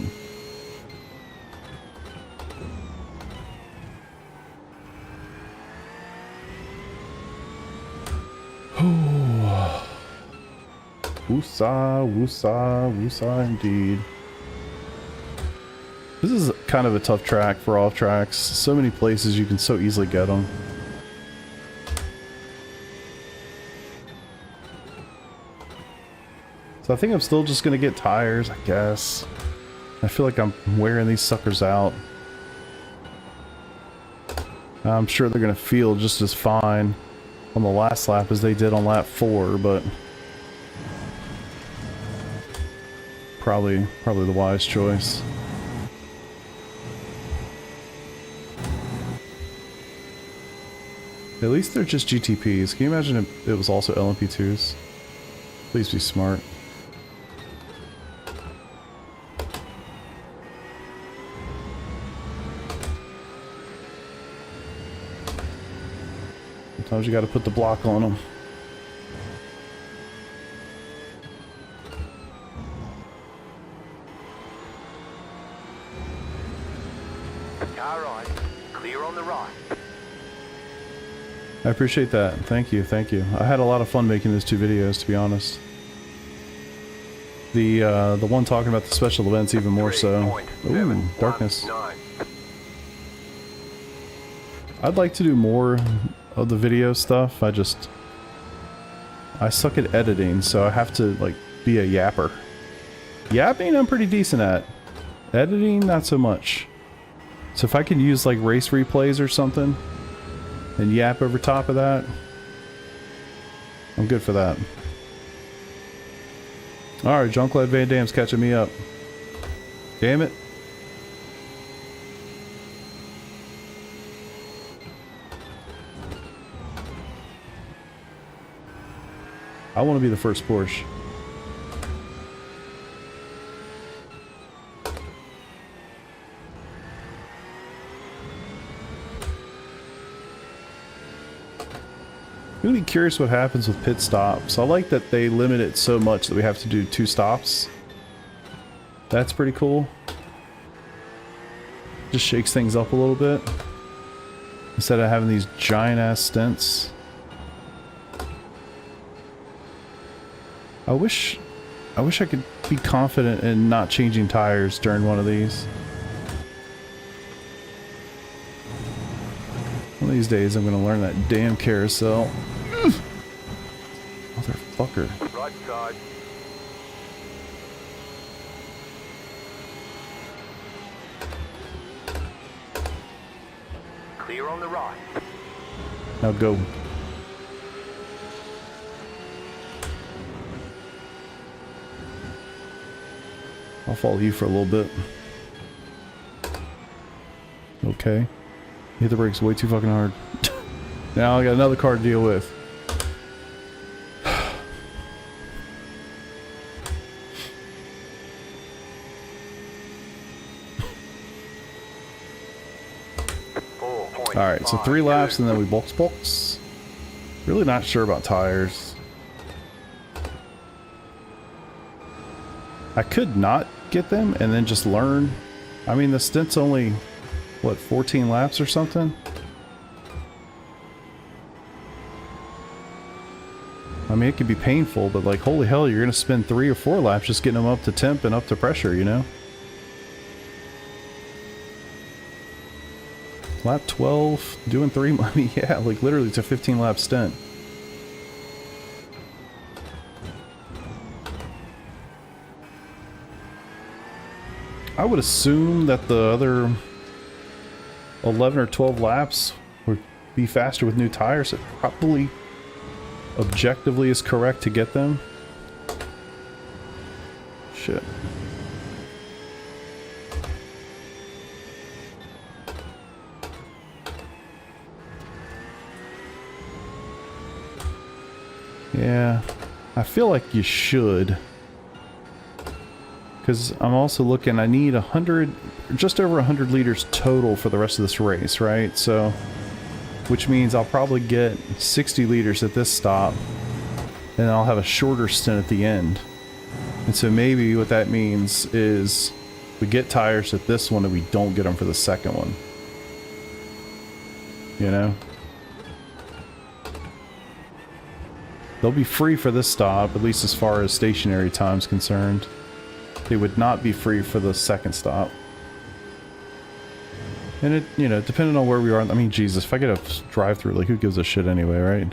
Woosah, woosah, woosah indeed. This is kind of a tough track for off tracks. So many places you can so easily get them. So I think I'm still just gonna get tires, I guess. I feel like I'm wearing these suckers out. I'm sure they're gonna feel just as fine on the last lap as they did on lap 4, but probably the wise choice. At least they're just GTPs. Can you imagine if it was also LMP2s? Please be smart. Sometimes you gotta put the block on them. Car right. Clear on the right. I appreciate that. Thank you, thank you. I had a lot of fun making those 2 videos, to be honest. The one talking about the special events even more so. Ooh, darkness. I'd like to do more of the video stuff. I suck at editing, so I have to like be a yapper. Yapping I'm pretty decent at. Editing not so much. So if I can use like race replays or something and yap over top of that, I'm good for that. Alright, Jean-Claude Van Damme's catching me up. Damn it. I want to be the first Porsche. Really curious what happens with pit stops. I like that they limit it so much that we have to do 2 stops. That's pretty cool. Just shakes things up a little bit. Instead of having these giant ass stints. I wish I could be confident in not changing tires during one of these. One of these days I'm gonna learn that damn carousel. Motherfucker. Right side. Clear on the right. Now go. I'll follow you for a little bit. Okay. Hit the brakes way too fucking hard. Now I got another car to deal with. Alright, so 3 laps and then we box. Really not sure about tires. I could not get them and then just learn. I mean, the stint's only, what, 14 laps or something? I mean, it could be painful, but like, holy hell, you're going to spend 3 or 4 laps just getting them up to temp and up to pressure, you know? Lap 12, doing 3, I mean, yeah, like literally it's a 15 lap stint. I would assume that the other 11 or 12 laps would be faster with new tires. It probably objectively is correct to get them. Shit. Yeah, I feel like you should. Because I'm also looking, I need 100, just over 100 liters total for the rest of this race, right? So, which means I'll probably get 60 liters at this stop, and I'll have a shorter stint at the end. And so maybe what that means is we get tires at this one and we don't get them for the second one. You know? They'll be free for this stop, at least as far as stationary time's concerned. They would not be free for the second stop. And it, you know, depending on where we are, I mean, Jesus, if I get a drive-through, like, who gives a shit anyway, right?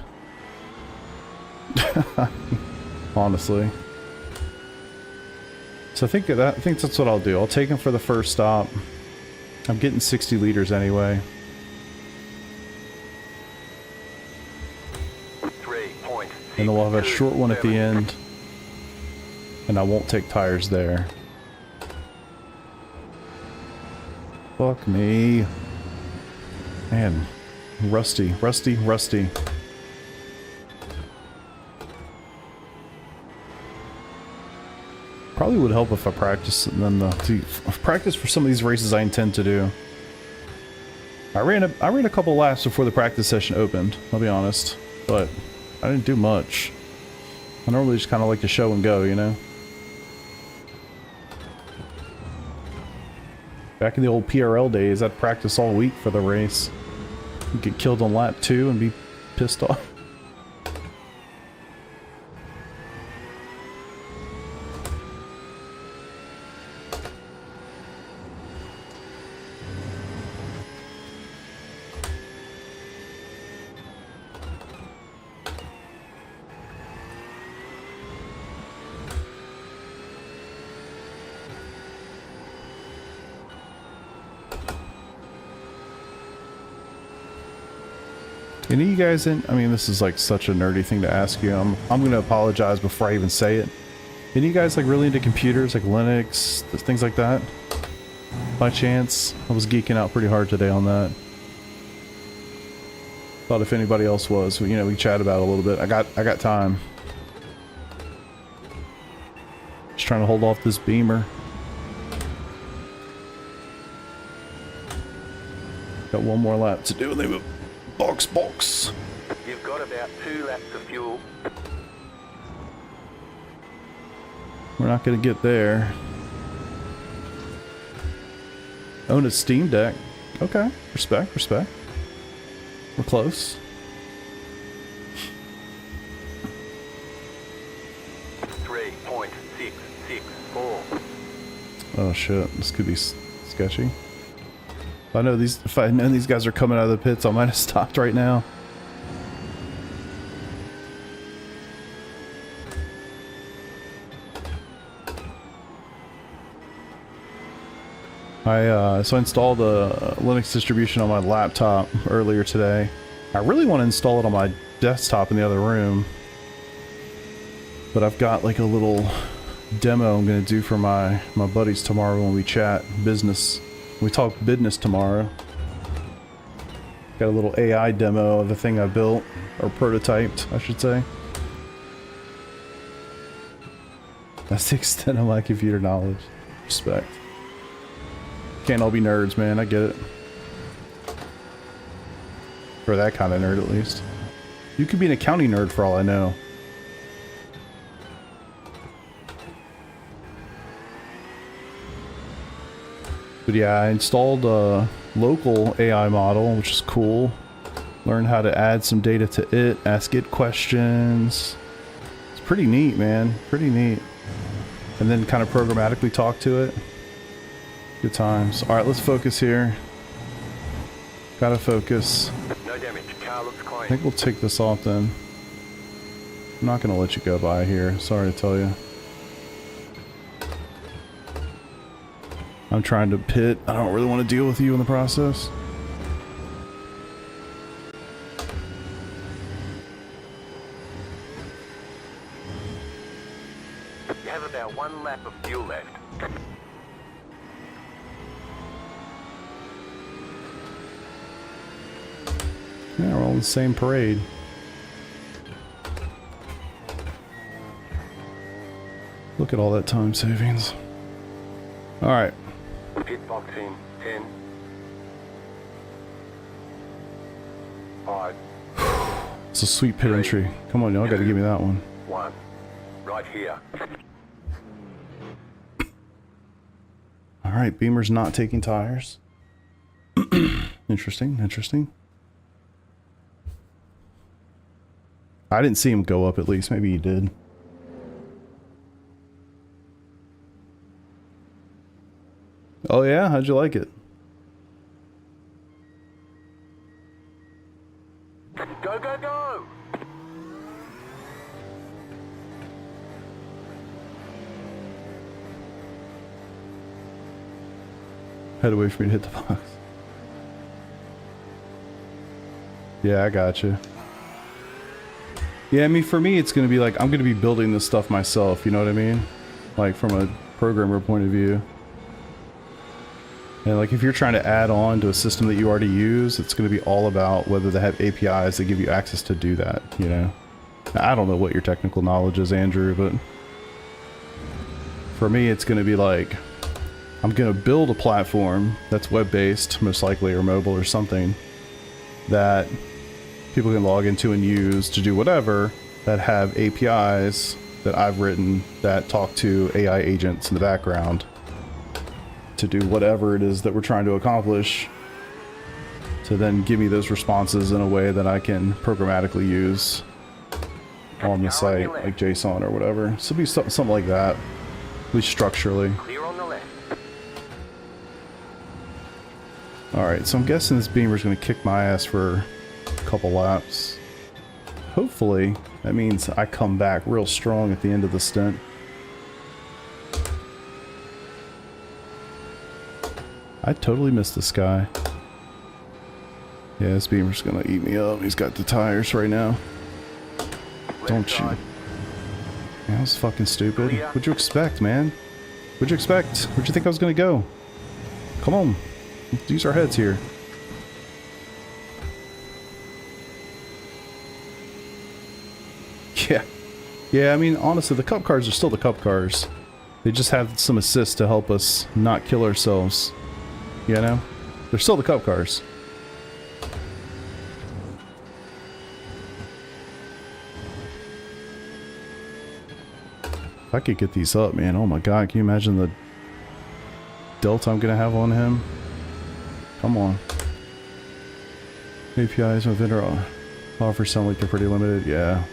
Honestly. So I think that's what I'll do. I'll take them for the first stop. I'm getting 60 liters anyway. And then we'll have a short one at the end. And I won't take tires there. Fuck me. Man. Rusty. Probably would help if I practice and then practice for some of these races I intend to do. I ran a couple laps before the practice session opened, I'll be honest. But I didn't do much. I normally just kind of like to show and go, you know? Back in the old PRL days, I'd practice all week for the race. I'd get killed on lap 2 and be pissed off. Any of you guys in? I mean, this is like such a nerdy thing to ask you. I'm gonna apologize before I even say it. Any of you guys like really into computers, like Linux, things like that? By chance, I was geeking out pretty hard today on that. Thought if anybody else was, you know, we chat about it a little bit. I got time. Just trying to hold off this Beamer. Got one more lap to do and they will box. You've got Got about 2 laps of fuel. We're not gonna get there. Own a Steam Deck. Okay, respect, respect. We're close. 3.664. Oh shit, this could be sketchy. If I know these guys are coming out of the pits, I might have stopped right now. So I installed a Linux distribution on my laptop earlier today. I really want to install it on my desktop in the other room, but I've got like a little demo I'm going to do for my buddies tomorrow when we chat business. We talk business tomorrow. Got a little AI demo of the thing I built, or prototyped, I should say. That's the extent of my computer knowledge. Respect. Can't all be nerds, man. I get it. For that kind of nerd, at least. You could be an accounting nerd for all I know. But yeah, I installed a local AI model, which is cool. Learned how to add some data to it, ask it questions. It's pretty neat, man. Pretty neat. And then kind of programmatically talk to it. Good times. Alright, let's focus here. Gotta focus. No damage. Car looks I clean. think we'll take this off then. I'm not gonna let you go by here. Sorry to tell you. I'm trying to pit. I don't really want to deal with you in the process. You have about 1 lap of fuel left. Yeah, we're all in the same parade. Look at all that time savings. Alright. Pit box in 10. 5. It's a sweet pit entry. Come on, y'all gotta give me that one. 1. Right here. Alright, Beamer's not taking tires. Interesting, interesting. I didn't see him go up at least. Maybe he did. Oh yeah? How'd you like it? Go, go, go! Had to wait for me to hit the box. Yeah, I got you. Yeah, I mean, for me, it's going to be like, I'm going to be building this stuff myself, you know what I mean? Like, from a programmer point of view. And like, if you're trying to add on to a system that you already use, it's going to be all about whether they have APIs that give you access to do that, you know? Now, I don't know what your technical knowledge is, Andrew, but for me, it's going to be like, I'm going to build a platform that's web-based, most likely, or mobile or something, that people can log into and use to do whatever, that have APIs that I've written that talk to AI agents in the background to do whatever it is that we're trying to accomplish, to then give me those responses in a way that I can programmatically use on the site, like JSON or whatever. So it'll be something like that, at least structurally. Clear on the left. Alright, so I'm guessing this Beamer's going to kick my ass for a couple laps. Hopefully, that means I come back real strong at the end of the stint. I totally missed this guy. Yeah, this Beamer's going to eat me up. He's got the tires right now. Don't you? Yeah, that was fucking stupid. What'd you expect, man? What'd you expect? Where'd you think I was going to go? Come on. Let's use our heads here. Yeah. Yeah, I mean, honestly, the cup cars are still the cup cars. They just have some assist to help us not kill ourselves. You know? They're still the cup cars. If I could get these up, man, oh my god, can you imagine the delta I'm gonna have on him? Come on. APIs with vendor offers sound like they're pretty limited, yeah.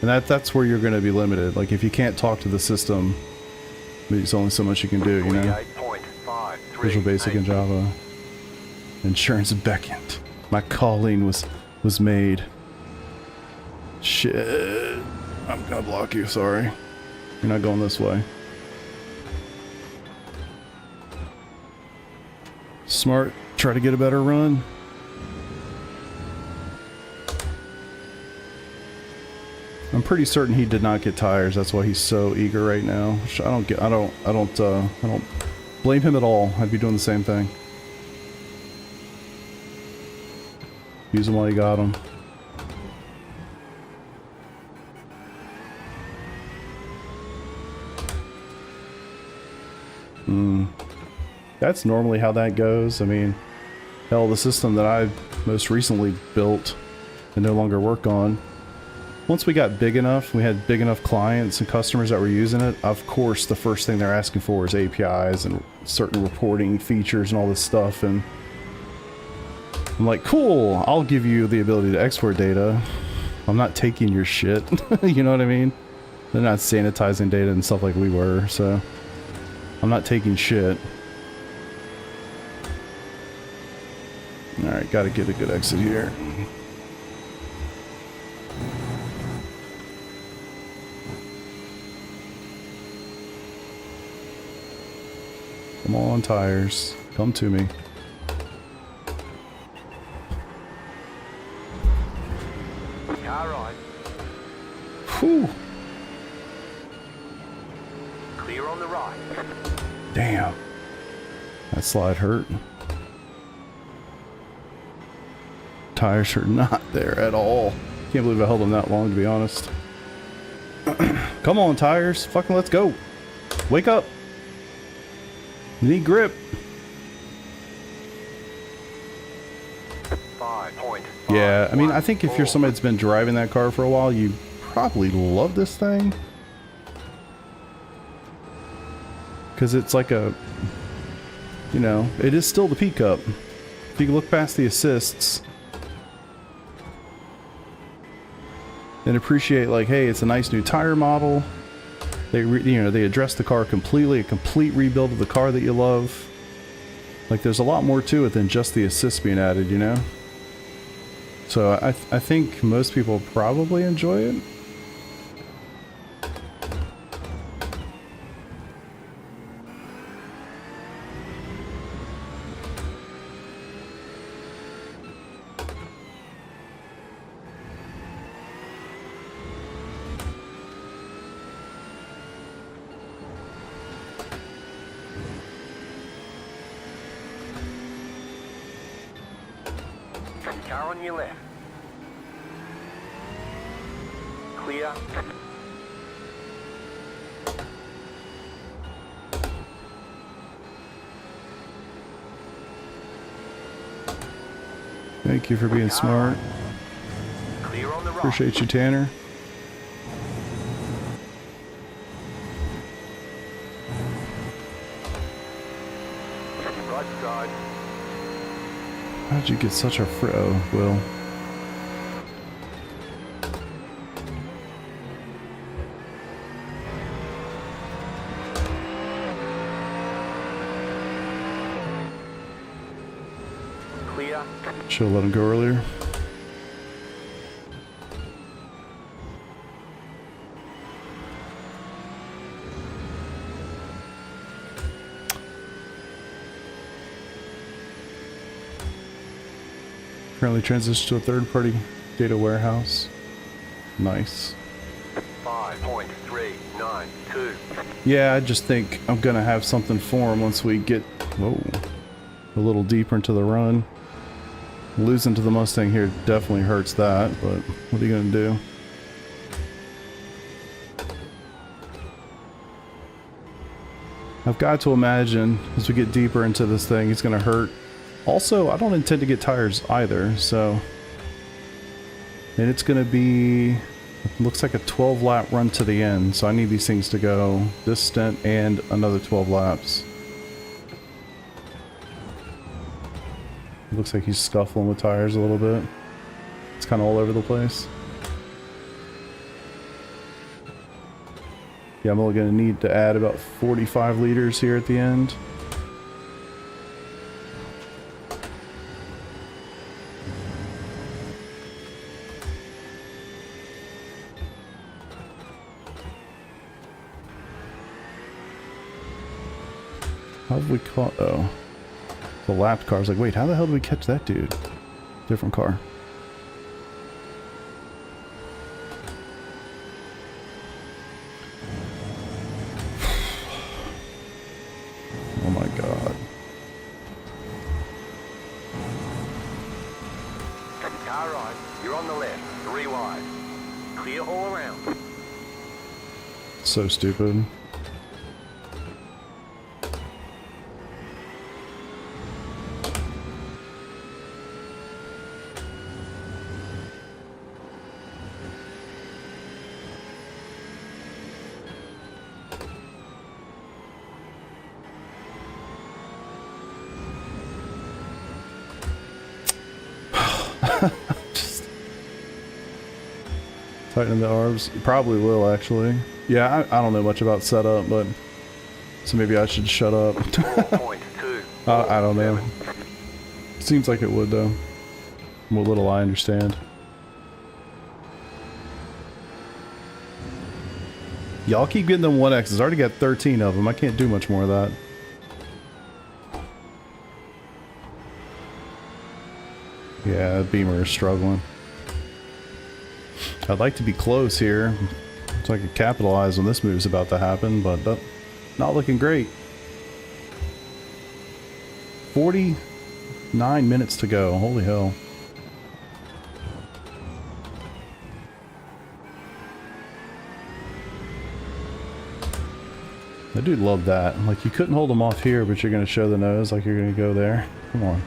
And that's where you're gonna be limited. Like if you can't talk to the system, there's only so much you can do, you know? 48.538. Visual Basic in Java. Insurance beckoned. My calling was made. Shit. I'm gonna block you, sorry. You're not going this way. Smart, try to get a better run. I'm pretty certain he did not get tires. That's why he's so eager right now. Which I don't blame him at all. I'd be doing the same thing. Use him while you got him. That's normally how that goes. I mean, hell, the system that I most recently built and no longer work on, once we got big enough, we had big enough clients and customers that were using it, of course the first thing they're asking for is APIs and certain reporting features and all this stuff, and I'm like, cool, I'll give you the ability to export data. I'm not taking your shit. You know what I mean? They're not sanitizing data and stuff like we were, so I'm not taking shit. Alright, gotta get a good exit here. Come on, tires. Come to me. Car right. Whew. Clear on the right. Damn. That slide hurt. Tires are not there at all. Can't believe I held them that long, to be honest. Come on, tires. Fucking let's go. Wake up. You need grip. 5.5. Yeah, I mean, I think if you're somebody that's been driving that car for a while, you probably love this thing. Because it's like a, you know, it is still the pickup. If you can look past the assists and appreciate, like, hey, it's a nice new tire model. They, they address the car completely, a complete rebuild of the car that you love. Like, there's a lot more to it than just the assist being added, you know? So I think most people probably enjoy it. Car on your left. Clear. Thank you for being smart. Clear on the right. Appreciate you, Tanner. Right side. How'd you get such a oh, Will? Clear. Should've let him go earlier. Currently transitioned to a third-party data warehouse. Nice. 5.392. Yeah, I just think I'm gonna have something for him once we get a little deeper into the run. Losing to the Mustang here definitely hurts that, but what are you gonna do? I've got to imagine as we get deeper into this thing, it's gonna hurt. Also, I don't intend to get tires either, so... And it's gonna be Looks like a 12 lap run to the end, so I need these things to go this stint and another 12 laps. Looks like he's scuffling with tires a little bit. It's kind of all over the place. Yeah, I'm only going to need to add about 45 liters here at the end. How have we caught? Oh, the lapped car. I was like, wait, how the hell did we catch that dude? Different car. Oh my god. Car right, you're on the left, 3 wide. Clear all around. So stupid. Just tighten the arms. Probably will, actually. Yeah, I don't know much about setup, but so maybe I should shut up. 4.2. I don't know. Seems like it would, though. What little I understand. Y'all keep getting them 1Xs. I already got 13 of them. I can't do much more of that. Yeah, Beamer is struggling. I'd like to be close here so I could capitalize when this move's about to happen, but not looking great. 49 minutes to go. Holy hell. I do love that. Like, you couldn't hold them off here, but you're going to show the nose like you're going to go there. Come on.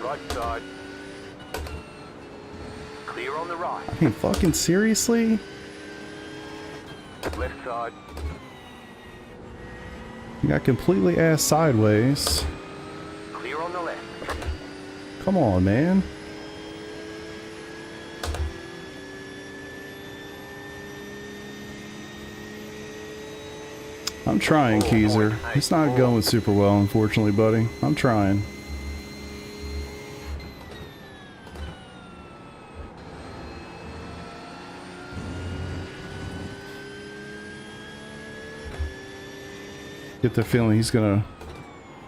Right side. Clear on the right. I mean, fucking seriously? Left side. You got completely ass sideways. Clear on the left. Come on, man. I'm trying, Keezer. It's not going super well, unfortunately, buddy. I'm trying. Get the feeling he's gonna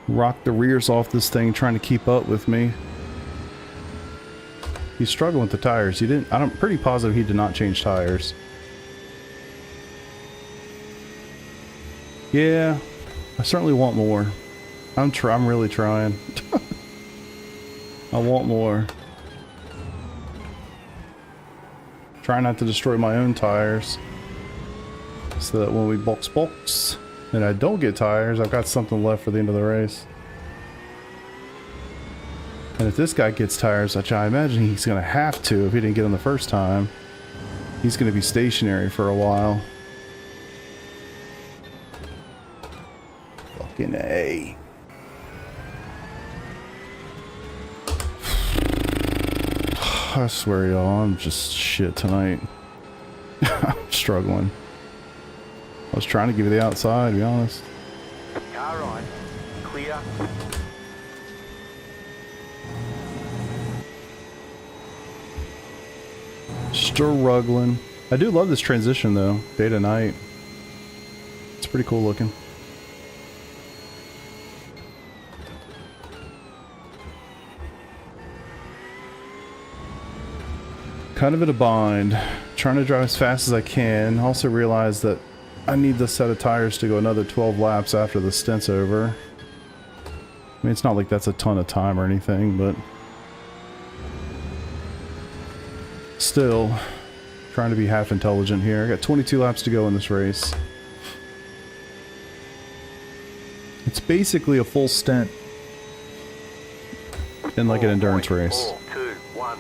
rock the rears off this thing trying to keep up with me. He's struggling with the tires. I'm pretty positive he did not change tires. Yeah, I certainly want more. I'm really trying. I want more. Try not to destroy my own tires, so that when we box and I don't get tires, I've got something left for the end of the race. And if this guy gets tires, which I imagine he's going to have to if he didn't get them the first time, he's going to be stationary for a while. Fucking A. I swear, y'all, I'm just shit tonight. I'm struggling. I was trying to give you the outside, to be honest. Car right. Clear. Struggling. I do love this transition though, day to night. It's pretty cool looking. Kind of in a bind. Trying to drive as fast as I can. Also realize that I need this set of tires to go another 12 laps after the stint's over. I mean, it's not like that's a ton of time or anything, but still trying to be half intelligent here. I got 22 laps to go in this race. It's basically a full stint in like an endurance race. 4, 2, 1.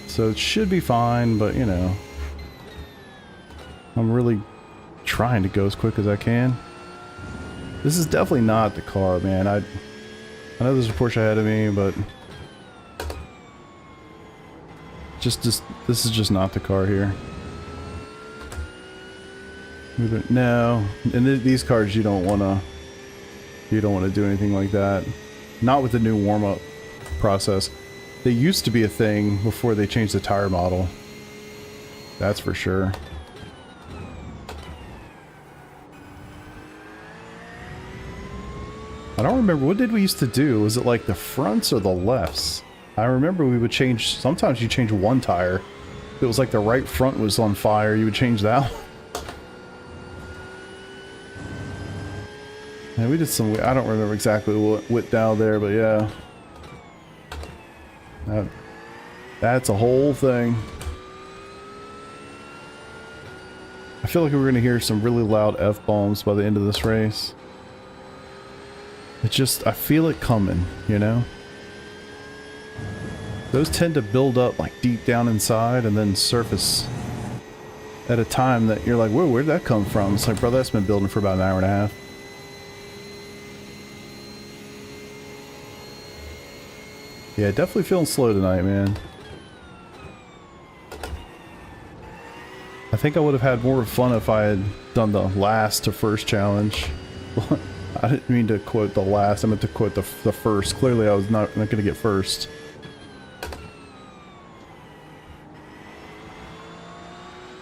So it should be fine, but you know, I'm really trying to go as quick as I can. This is definitely not the car, man. I know there's a Porsche ahead of me, but this is just not the car here. No, in these cars you don't want to do anything like that. Not with the new warm-up process. They used to be a thing before they changed the tire model. That's for sure. I don't remember, what did we used to do? Was it like the fronts or the lefts? I remember we would change, sometimes you change one tire. If it was like the right front was on fire, you would change that one. Yeah, we did some, I don't remember exactly what went down there, but yeah. That's a whole thing. I feel like we're going to hear some really loud F-bombs by the end of this race. It just, I feel it coming, you know? Those tend to build up like deep down inside and then surface at a time that you're like, whoa, where'd that come from? It's like, bro, that's been building for about an hour and a half. Yeah, definitely feeling slow tonight, man. I think I would have had more fun if I had done the last to first challenge. I didn't mean to quote the last, I meant to quote the first. Clearly I was not going to get first.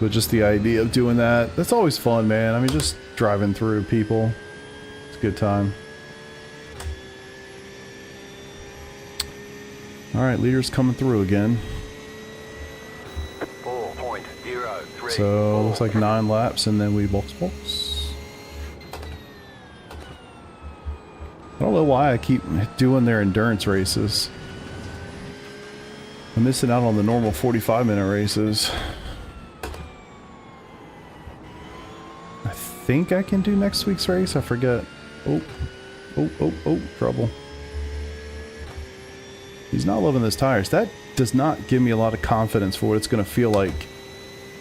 But just the idea of doing that, that's always fun, man. I mean, just driving through people. It's a good time. Alright, leader's coming through again. 4.03. So, looks like 9 laps and then we box. I don't know why I keep doing their endurance races. I'm missing out on the normal 45-minute races. I think I can do next week's race, I forget. Oh, trouble. He's not loving those tires. That does not give me a lot of confidence for what it's going to feel like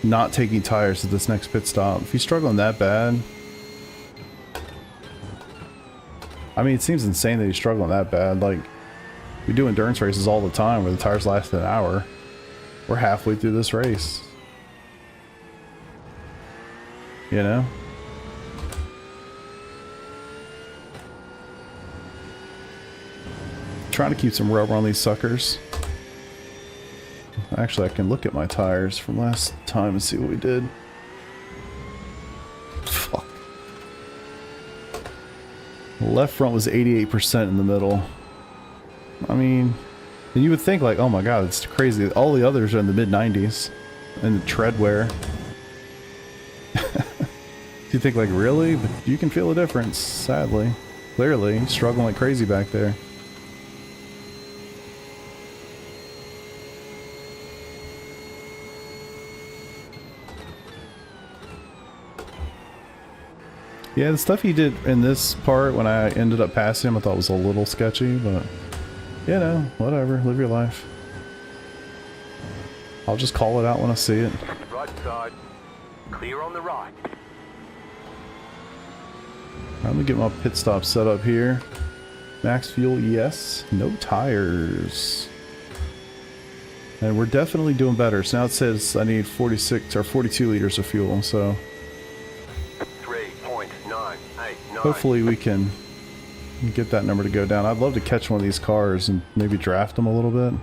not taking tires at this next pit stop. If he's struggling that bad... I mean, it seems insane that he's struggling that bad. Like, we do endurance races all the time where the tires last an hour. We're halfway through this race. You know? Trying to keep some rubber on these suckers. Actually, I can look at my tires from last time and see what we did. Fuck. The left front was 88% in the middle. I mean, and you would think like, oh my god, it's crazy. All the others are in the mid-90s. And the tread wear. You think like, really? But you can feel a difference, sadly. Clearly, he's struggling like crazy back there. Yeah, the stuff he did in this part when I ended up passing him I thought was a little sketchy, but you know, whatever, live your life. I'll just call it out when I see it. Right side. Clear on the right. Let me get my pit stop set up here. Max fuel, yes. No tires. And we're definitely doing better. So now it says I need 46 or 42 liters of fuel, so 3.989. hopefully we can get that number to go down. I'd love to catch one of these cars and maybe draft them a little bit.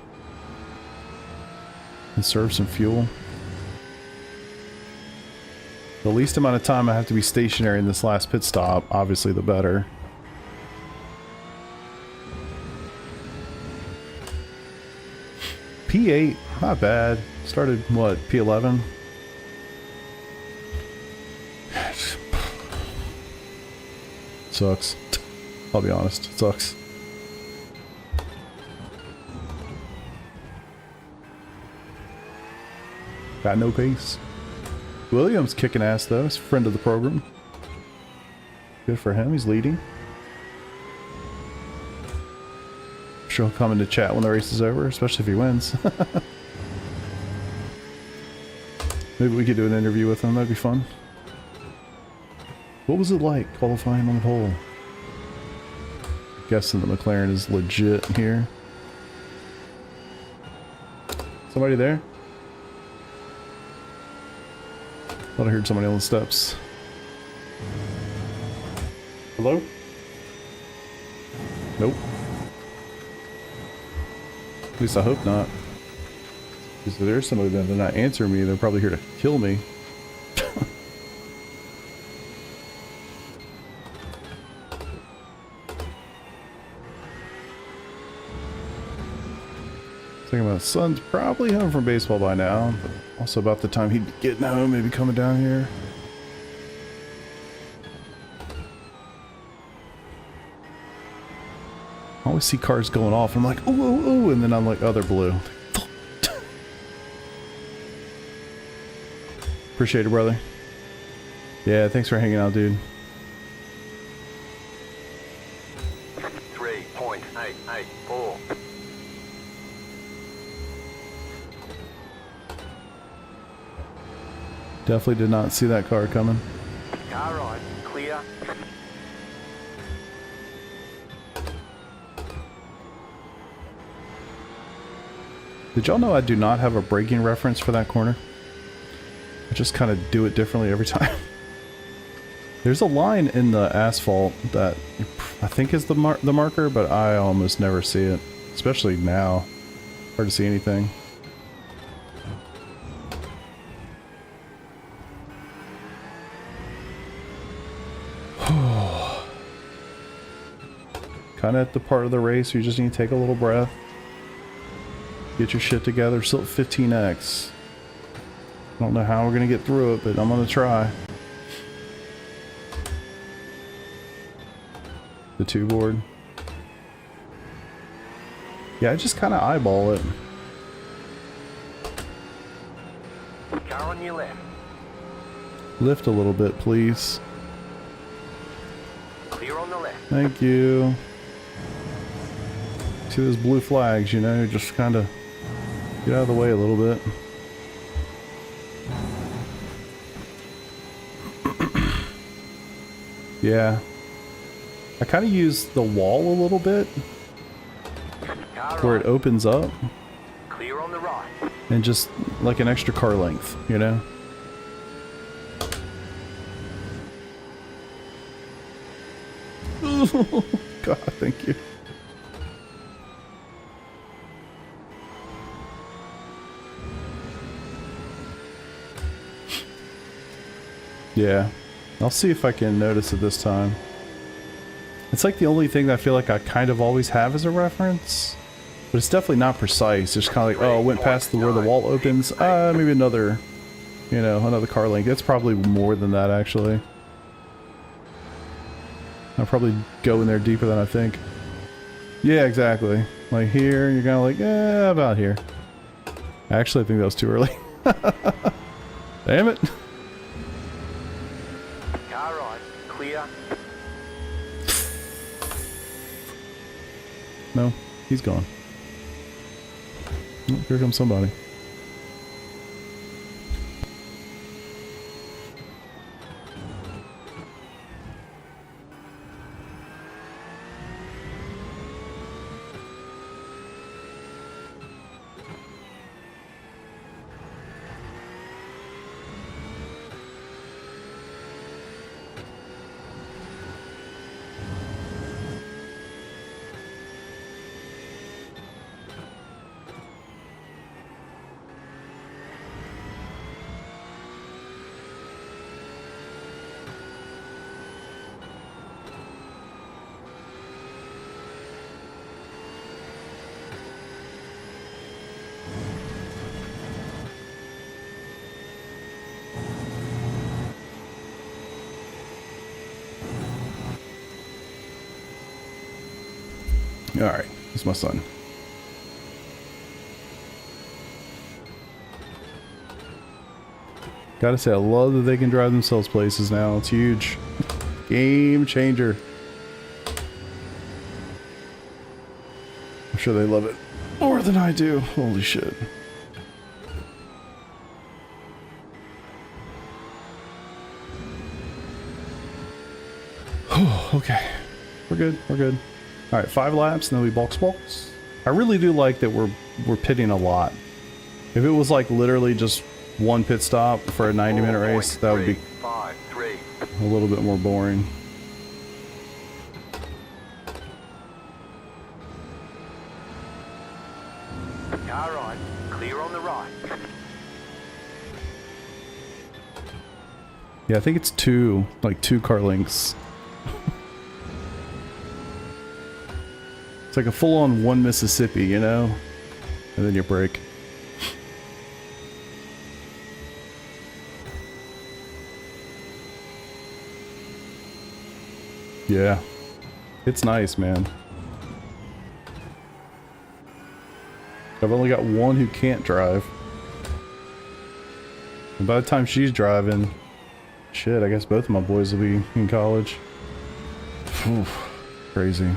Conserve some fuel. The least amount of time I have to be stationary in this last pit stop, obviously the better. P8, not bad. Started, what, P11? Sucks. I'll be honest, it sucks. Got no pace. Williams kicking ass though, he's a friend of the program. Good for him, he's leading. I'm sure he'll come into chat when the race is over, especially if he wins. Maybe we could do an interview with him, that'd be fun. What was it like qualifying on the pole? Guessing the McLaren is legit here. Somebody there? Thought I heard somebody on the steps. Hello? Nope. At least I hope not. Because if there's somebody that they're not answering me, they're probably here to kill me. Thinking about son's probably home from baseball by now, but also about the time he'd be getting home, maybe coming down here. I always see cars going off, and I'm like, ooh, ooh, ooh, and then I'm like, oh, they're blue. Appreciate it, brother. Yeah, thanks for hanging out, dude. 3.884. Definitely did not see that car coming. Car right, clear. Did y'all know I do not have a braking reference for that corner? I just kind of do it differently every time. There's a line in the asphalt that I think is the marker, but I almost never see it. Especially now. Hard to see anything. Kind of at the part of the race where you just need to take a little breath. Get your shit together. Still at 15x. I don't know how we're going to get through it, but I'm going to try. The 2 board. Yeah, I just kind of eyeball it. Car on your left. Lift a little bit, please. Clear on the left. Thank you. See those blue flags, you know, just kind of get out of the way a little bit. Yeah. I kind of use the wall a little bit Car where right. it opens up Clear on the right. and just like an extra car length, you know? God, thank you. Yeah, I'll see if I can notice it this time. It's like the only thing that I feel like I kind of always have as a reference, but it's definitely not precise. It's just kind of like, oh, I went past where the wall opens. Maybe another, you know, another car length. It's probably more than that, actually. I'll probably go in there deeper than I think. Yeah, exactly. Like here, you're kind of like, about here. Actually, I think that was too early. Damn it. Car right. Clear. No, he's gone. Oh, here comes somebody. Alright, it's my son. Gotta say, I love that they can drive themselves places now. It's huge. Game changer. I'm sure they love it more than I do. Holy shit. Okay. We're good. We're good. Alright, 5 laps and then we box. I really do like that we're pitting a lot. If it was like literally just one pit stop for a 90-minute race, that would be 5-3. a little bit more boring. Car right, clear on the right. Yeah, I think it's two car lengths. It's like a full-on one Mississippi, you know? And then you brake. Yeah. It's nice, man. I've only got one who can't drive. And by the time she's driving, shit, I guess both of my boys will be in college. Whew, crazy.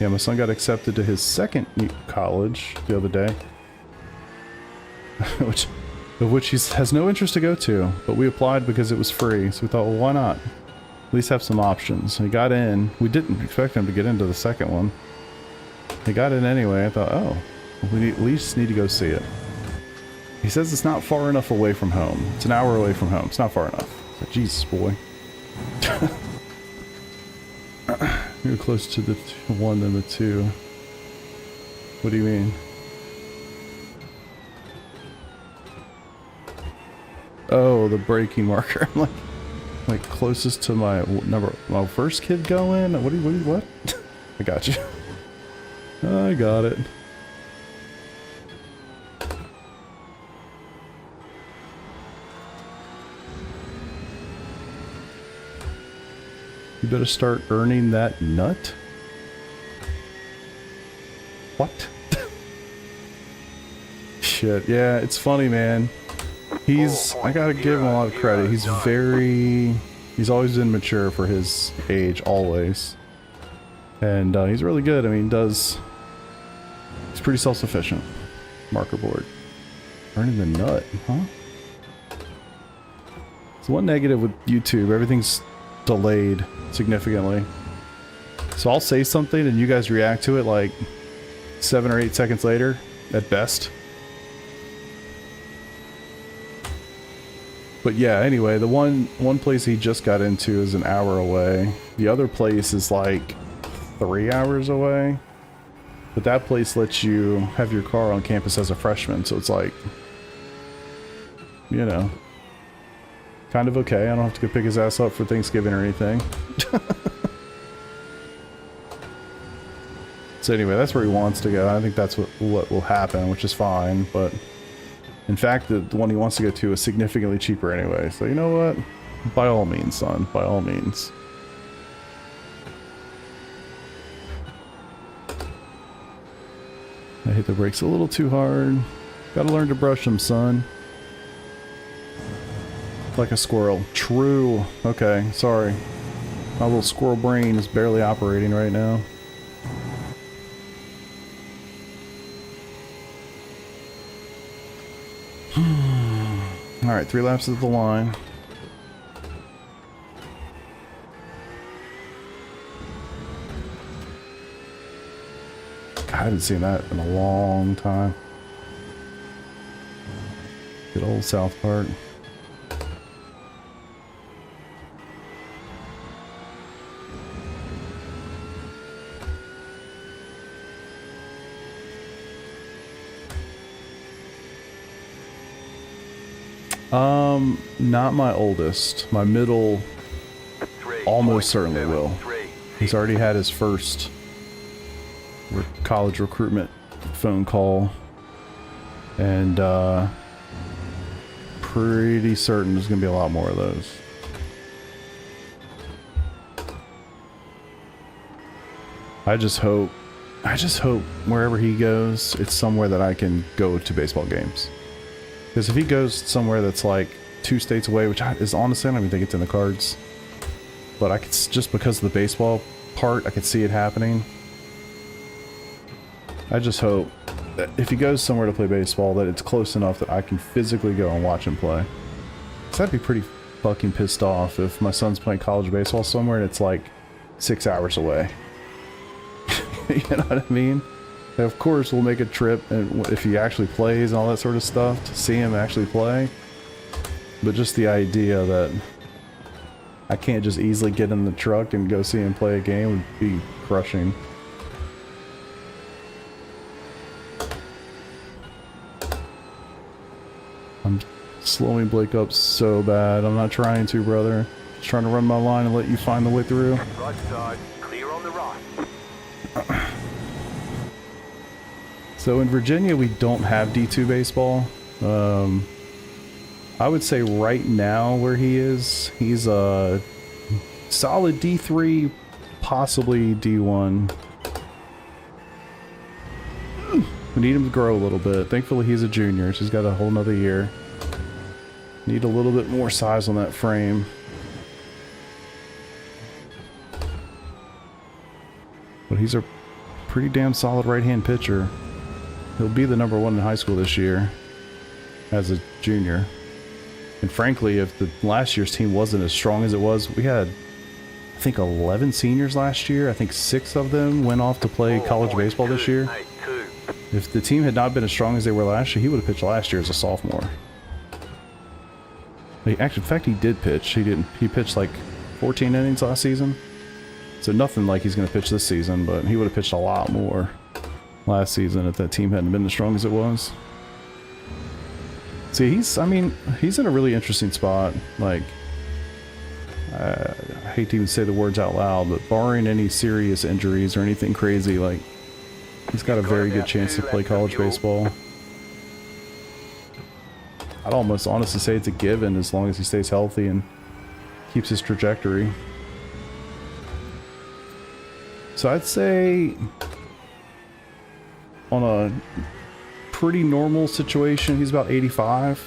Yeah, my son got accepted to his second college the other day. which he has no interest to go to, but we applied because it was free, so we thought, well, why not? At least have some options. And he got in. We didn't expect him to get into the second one. He got in anyway. I thought, oh, we at least need to go see it. He says it's not far enough away from home. It's an hour away from home. It's not far enough. Like, Jesus, boy. You're close to the one than the two. What do you mean? Oh, the braking marker. I'm like closest to my first kid going. What? I got you. I got it. You better start earning that nut. What? Shit. Yeah, it's funny, man. I gotta give him a lot of credit. He's always been mature for his age, always. And he's really good. I mean, he's pretty self-sufficient. Marker board. Earning the nut, huh? So one negative with YouTube, everything's delayed significantly. So I'll say something and you guys react to it like 7 or 8 seconds later, at best. But yeah, anyway, the one place he just got into is an hour away. The other place is like 3 hours away. But that place lets you have your car on campus as a freshman, so it's like, you know, kind of okay. I don't have to go pick his ass up for Thanksgiving or anything. So anyway, that's where he wants to go. I think that's what will happen, which is fine, but in fact, the one he wants to go to is significantly cheaper anyway. So you know what? By all means, son. By all means. I hit the brakes a little too hard. Gotta learn to brush them, son. Like a squirrel. True. Okay, sorry. My little squirrel brain is barely operating right now. Alright, 3 laps of the line. God, I haven't seen that in a long time. Good old South Park. Not my oldest. My middle almost certainly will. He's already had his first college recruitment phone call. And, pretty certain there's gonna be a lot more of those. I just hope wherever he goes, it's somewhere that I can go to baseball games. Because if he goes somewhere that's like 2 states away, which is honestly, I don't even think it's in the cards. But I could, just because of the baseball part, I could see it happening. I just hope that if he goes somewhere to play baseball, that it's close enough that I can physically go and watch him play. Because I'd be pretty fucking pissed off if my son's playing college baseball somewhere and it's like 6 hours away. You know what I mean? And of course, we'll make a trip, and if he actually plays and all that sort of stuff, to see him actually play. But just the idea that I can't just easily get in the truck and go see him play a game would be crushing. I'm slowing Blake up so bad. I'm not trying to, brother. Just trying to run my line and let you find the way through. Right side, clear on the right. So in Virginia, we don't have D2 baseball. I would say right now where he is, he's a solid D3, possibly D1. We need him to grow a little bit. Thankfully, he's a junior, so he's got a whole nother year. Need a little bit more size on that frame. But he's a pretty damn solid right-hand pitcher. He'll be the #1 in high school this year as a junior. And frankly, if the last year's team wasn't as strong as it was, we had, I think, 11 seniors last year. I think 6 of them went off to play college baseball this year. If the team had not been as strong as they were last year, he would have pitched last year as a sophomore. Actually, in fact, he did pitch. He pitched like 14 innings last season. So nothing like he's going to pitch this season, but he would have pitched a lot more last season if that team hadn't been as strong as it was. See, he's in a really interesting spot. Like, I hate to even say the words out loud, but barring any serious injuries or anything crazy, like, he's got a very good chance to play college baseball. I'd almost honestly say it's a given as long as he stays healthy and keeps his trajectory. So I'd say on a pretty normal situation, he's about 85.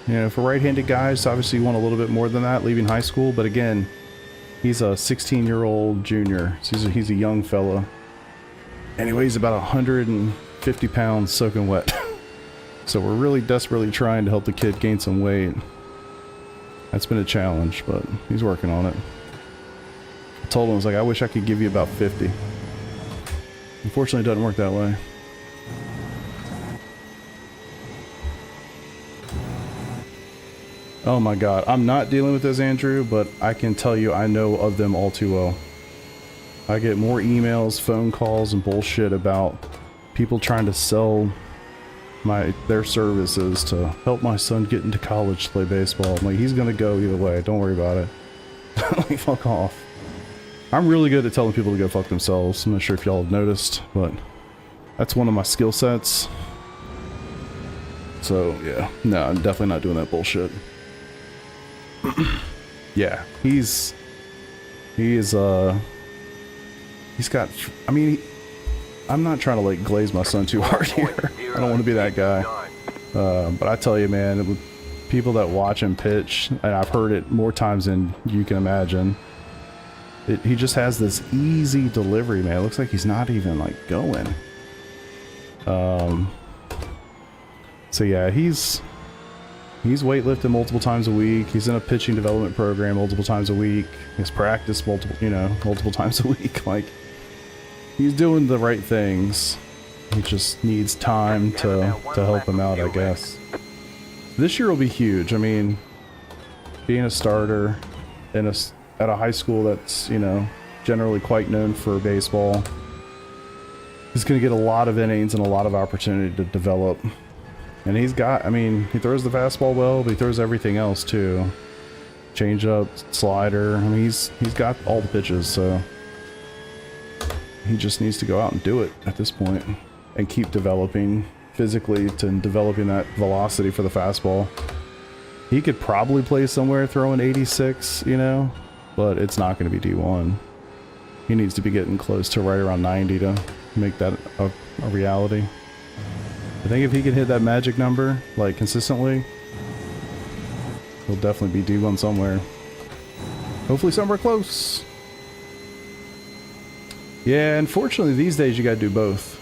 You know, for right-handed guys, obviously you want a little bit more than that leaving high school, but again, he's a 16-year-old junior, so he's a young fella. Anyway, he's about 150 pounds soaking wet. So we're really desperately trying to help the kid gain some weight. That's been a challenge, but he's working on it. I told him, I was like, I wish I could give you about 50. Unfortunately, it doesn't work that way. Oh my god, I'm not dealing with this, Andrew, but I can tell you I know of them all too well. I get more emails, phone calls, and bullshit about people trying to sell their services to help my son get into college to play baseball. I'm like, he's gonna go either way, don't worry about it. Like, fuck off. I'm really good at telling people to go fuck themselves. I'm not sure if y'all have noticed, but that's one of my skill sets. So yeah, no, I'm definitely not doing that bullshit. Yeah, he's got, I mean, I'm not trying to like glaze my son too hard here. I don't want to be that guy. But I tell you, man, people that watch him pitch, and I've heard it more times than you can imagine, he just has this easy delivery, man. It looks like he's not even like going. So yeah, he's weightlifting multiple times a week. He's in a pitching development program multiple times a week. He's practiced multiple times a week. Like, he's doing the right things. He just needs time to help him out, I guess. This year will be huge. I mean, being a starter at a high school that's, you know, generally quite known for baseball, he's going to get a lot of innings and a lot of opportunity to develop. And he's got, I mean, he throws the fastball well, but he throws everything else too. Changeup, slider. I mean, he's got all the pitches, so he just needs to go out and do it at this point and keep developing physically to developing that velocity for the fastball. He could probably play somewhere throwing 86, you know, but it's not going to be D1. He needs to be getting close to right around 90 to make that a reality. I think if he can hit that magic number, like, consistently, he'll definitely be D1 somewhere. Hopefully somewhere close. Yeah, unfortunately these days you gotta do both.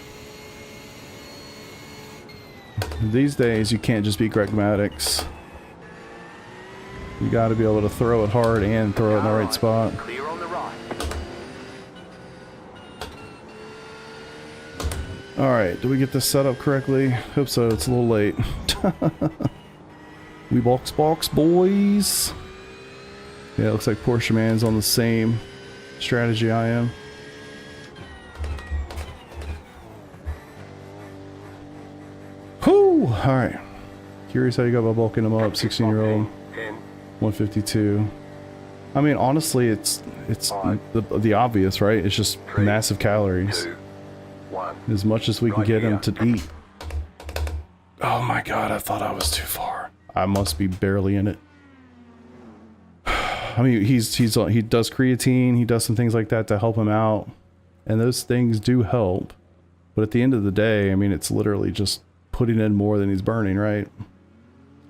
These days you can't just be Greg Maddox. You gotta be able to throw it hard and throw it in the right spot. Clear on the right. Alright, do we get this set up correctly? Hope so, it's a little late. We box boys. Yeah, it looks like Porsche Man's on the same strategy I am. Whew! Alright. Curious how you go about bulking them up, 16-year-old. 10, 152. I mean, honestly, it's the obvious, right? It's just massive calories. 2, 1. As much as we can get him to eat. Oh my god, I thought I was too far. I must be barely in it. I mean, he does creatine, he does some things like that to help him out, and those things do help. But at the end of the day, I mean, it's literally just putting in more than he's burning, right?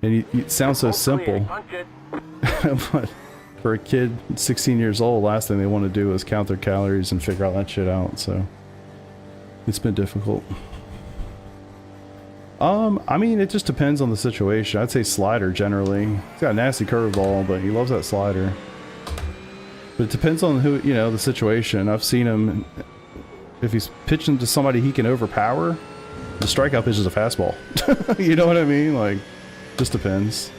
And it sounds so simple, but for a kid 16 years old, last thing they want to do is count their calories and figure all that shit out. So it's been difficult. I mean, it just depends on the situation. I'd say slider generally. He's got a nasty curveball, but he loves that slider. But it depends on who, you know, the situation. I've seen him, if he's pitching to somebody he can overpower, the strikeout pitch is a fastball. You know what I mean? Like, just depends.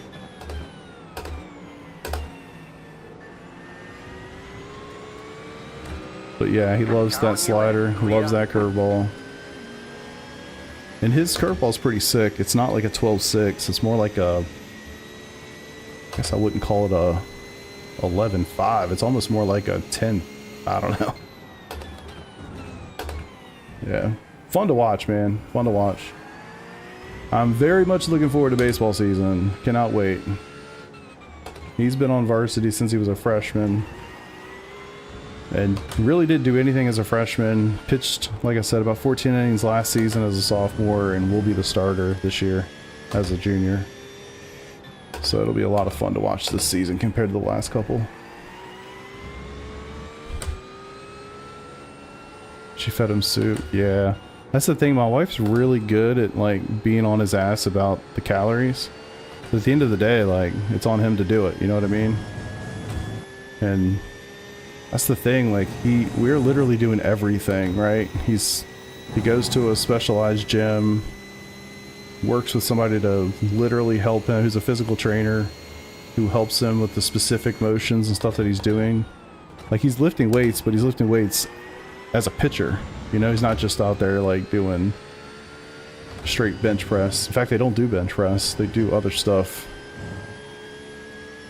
But yeah, he loves that slider. He loves that curveball. And his curveball's pretty sick. It's not like a 12-6. It's more like a... I guess I wouldn't call it a 11-5. It's almost more like a 10... I don't know. Yeah. Fun to watch, man. Fun to watch. I'm very much looking forward to baseball season. Cannot wait. He's been on varsity since he was a freshman. And really didn't do anything as a freshman. Pitched, like I said, about 14 innings last season as a sophomore, and will be the starter this year as a junior. So it'll be a lot of fun to watch this season compared to the last couple. She fed him soup. Yeah. That's the thing, my wife's really good at, like, being on his ass about the calories. But at the end of the day, like, it's on him to do it, you know what I mean? And that's the thing, like, we're literally doing everything, right? He goes to a specialized gym, works with somebody to literally help him, who's a physical trainer, who helps him with the specific motions and stuff that he's doing. Like, he's lifting weights, but he's lifting weights as a pitcher. You know, he's not just out there, like, doing straight bench press. In fact, they don't do bench press. They do other stuff.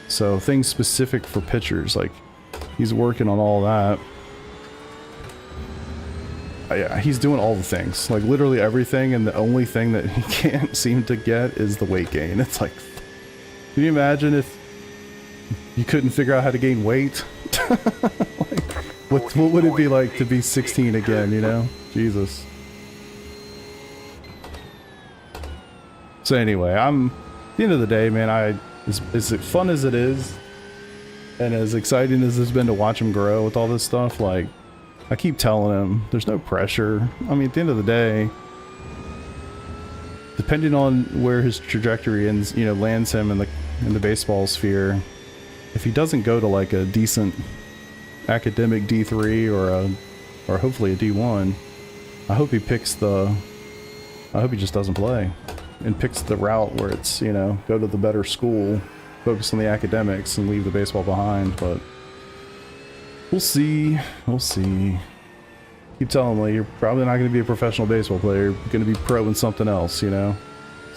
So, things specific for pitchers, like, he's working on all that. Yeah, he's doing all the things. Like, literally everything, and the only thing that he can't seem to get is the weight gain. It's like, can you imagine if you couldn't figure out how to gain weight? Like, what would it be like to be 16 again, you know? Jesus. So anyway, at the end of the day, man, as fun as it is, and as exciting as it's been to watch him grow with all this stuff, like, I keep telling him, there's no pressure. I mean, at the end of the day, depending on where his trajectory ends, you know, lands him in the baseball sphere, if he doesn't go to, like, a decent academic D3 or hopefully a D1, I hope he just doesn't play and picks the route where it's, you know, go to the better school, focus on the academics, and leave the baseball behind. But we'll see. We'll see. Keep telling me you're probably not going to be a professional baseball player. You're going to be pro in something else, you know?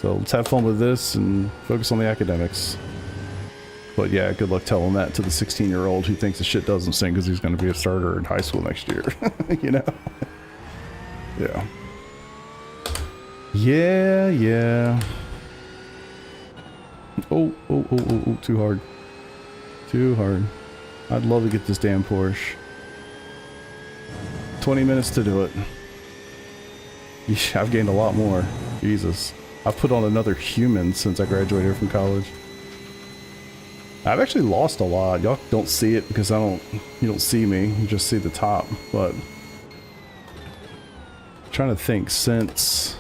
So let's have fun with this and focus on the academics. But yeah, good luck telling that to the 16-year-old who thinks the shit doesn't sing because he's going to be a starter in high school next year. You know? Yeah. Yeah. Oh, too hard. Too hard. I'd love to get this damn Porsche. 20 minutes to do it. Yeesh, I've gained a lot more. Jesus. I've put on another human since I graduated from college. I've actually lost a lot. Y'all don't see it because you don't see me. You just see the top. But I'm trying to think, since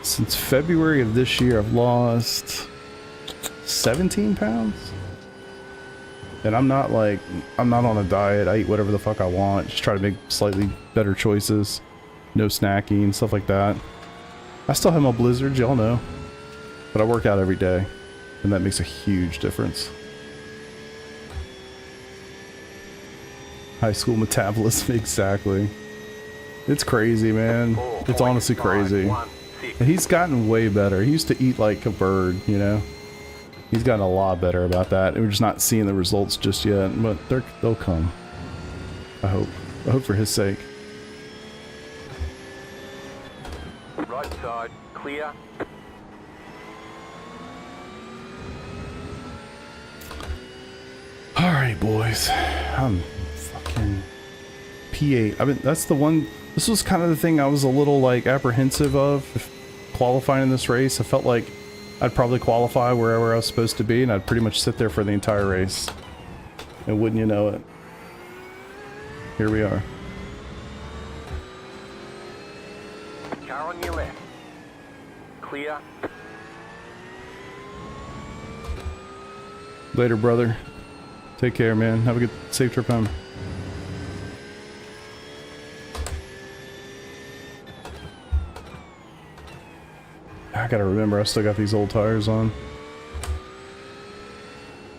February of this year, I've lost 17 pounds. And I'm not on a diet. I eat whatever the fuck I want. Just try to make slightly better choices. No snacking, stuff like that. I still have my blizzards, y'all know. But I work out every day. And that makes a huge difference. High school metabolism, exactly. It's crazy, man. It's honestly crazy. And he's gotten way better. He used to eat like a bird, you know? He's gotten a lot better about that. And we're just not seeing the results just yet, but they'll come. I hope. I hope for his sake. Right side, clear. Alright, boys. I'm fucking P8. That's the one. This was kind of the thing I was a little like apprehensive of qualifying in this race. I felt like I'd probably qualify wherever I was supposed to be, and I'd pretty much sit there for the entire race. And wouldn't you know it? Here we are. Car on your left. Clear. Later, brother. Take care, man. Have a good, safe trip home. I gotta remember, I still got these old tires on.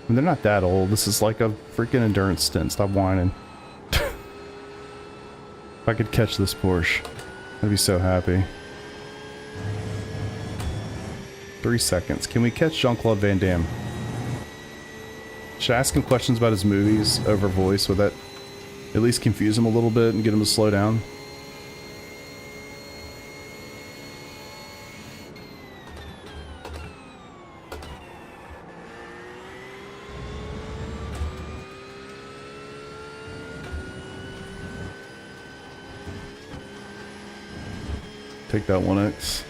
And they're not that old. This is like a freaking endurance stint. Stop whining. If I could catch this Porsche, I'd be so happy. 3 seconds. Can we catch Jean-Claude Van Damme? Should I ask him questions about his movies over voice? Would that at least confuse him a little bit and get him to slow down? Take that 1X.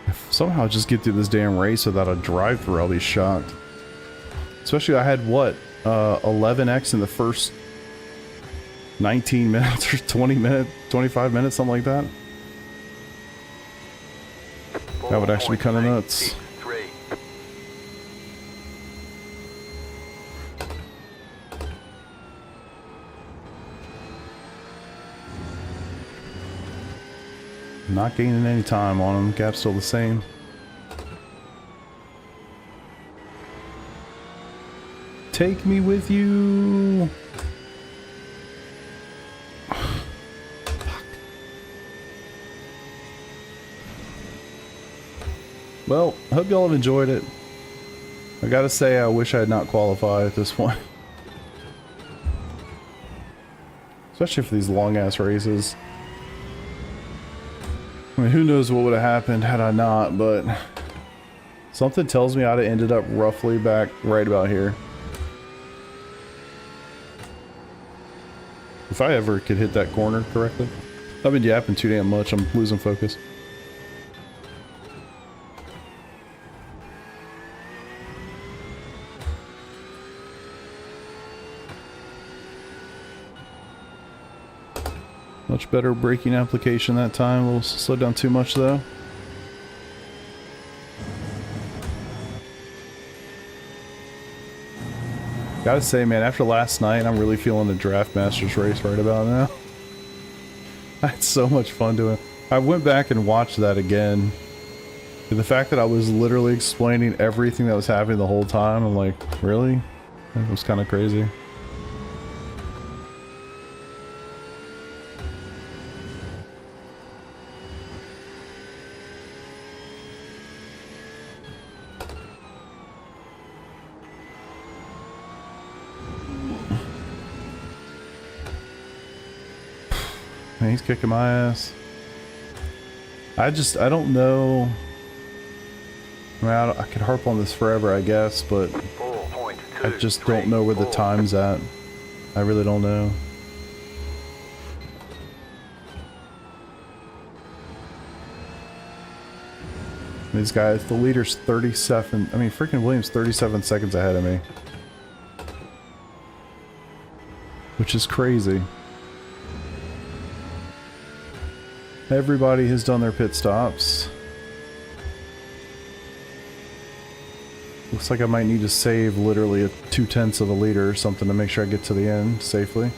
If somehow I just get through this damn race without a drive-through, I'll be shocked. Especially I had, what, 11X in the first 19 minutes or 20 minutes, 25 minutes, something like that. That would actually be kind of nuts. Not gaining any time on him. Gap's still the same. Take me with you. Fuck. Well, I hope y'all have enjoyed it. I gotta say, I wish I had not qualified at this point. Especially for these long ass races. I mean, who knows what would have happened had I not, but something tells me I'd have ended up roughly back right about here. If I ever could hit that corner correctly. I've been yapping too damn much, I'm losing focus. Much better braking application that time. We'll slow down too much though. Gotta say, man, after last night, I'm really feeling the Draft Masters race right about now. I had so much fun doing it. I went back and watched that again. And the fact that I was literally explaining everything that was happening the whole time, I'm like, really? It was kind of crazy. Man, he's kicking my ass. I don't know. I mean, I could harp on this forever, I guess, but I just don't know where the time's at. I really don't know. These guys, the leader's 37, I mean, freaking Williams 37 seconds ahead of me. Which is crazy. Everybody has done their pit stops. Looks like I might need to save literally a 0.2 of a liter or something to make sure I get to the end safely.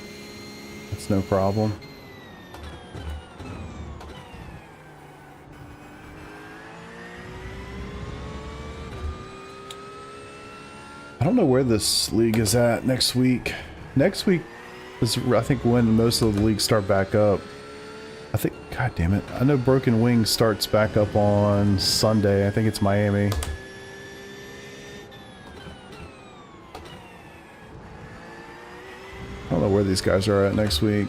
That's no problem. I don't know where this league is at next week. Next week is, I think, when most of the leagues start back up. I think, god damn it, I know Broken Wings starts back up on Sunday. I think it's Miami. I don't know where these guys are at next week.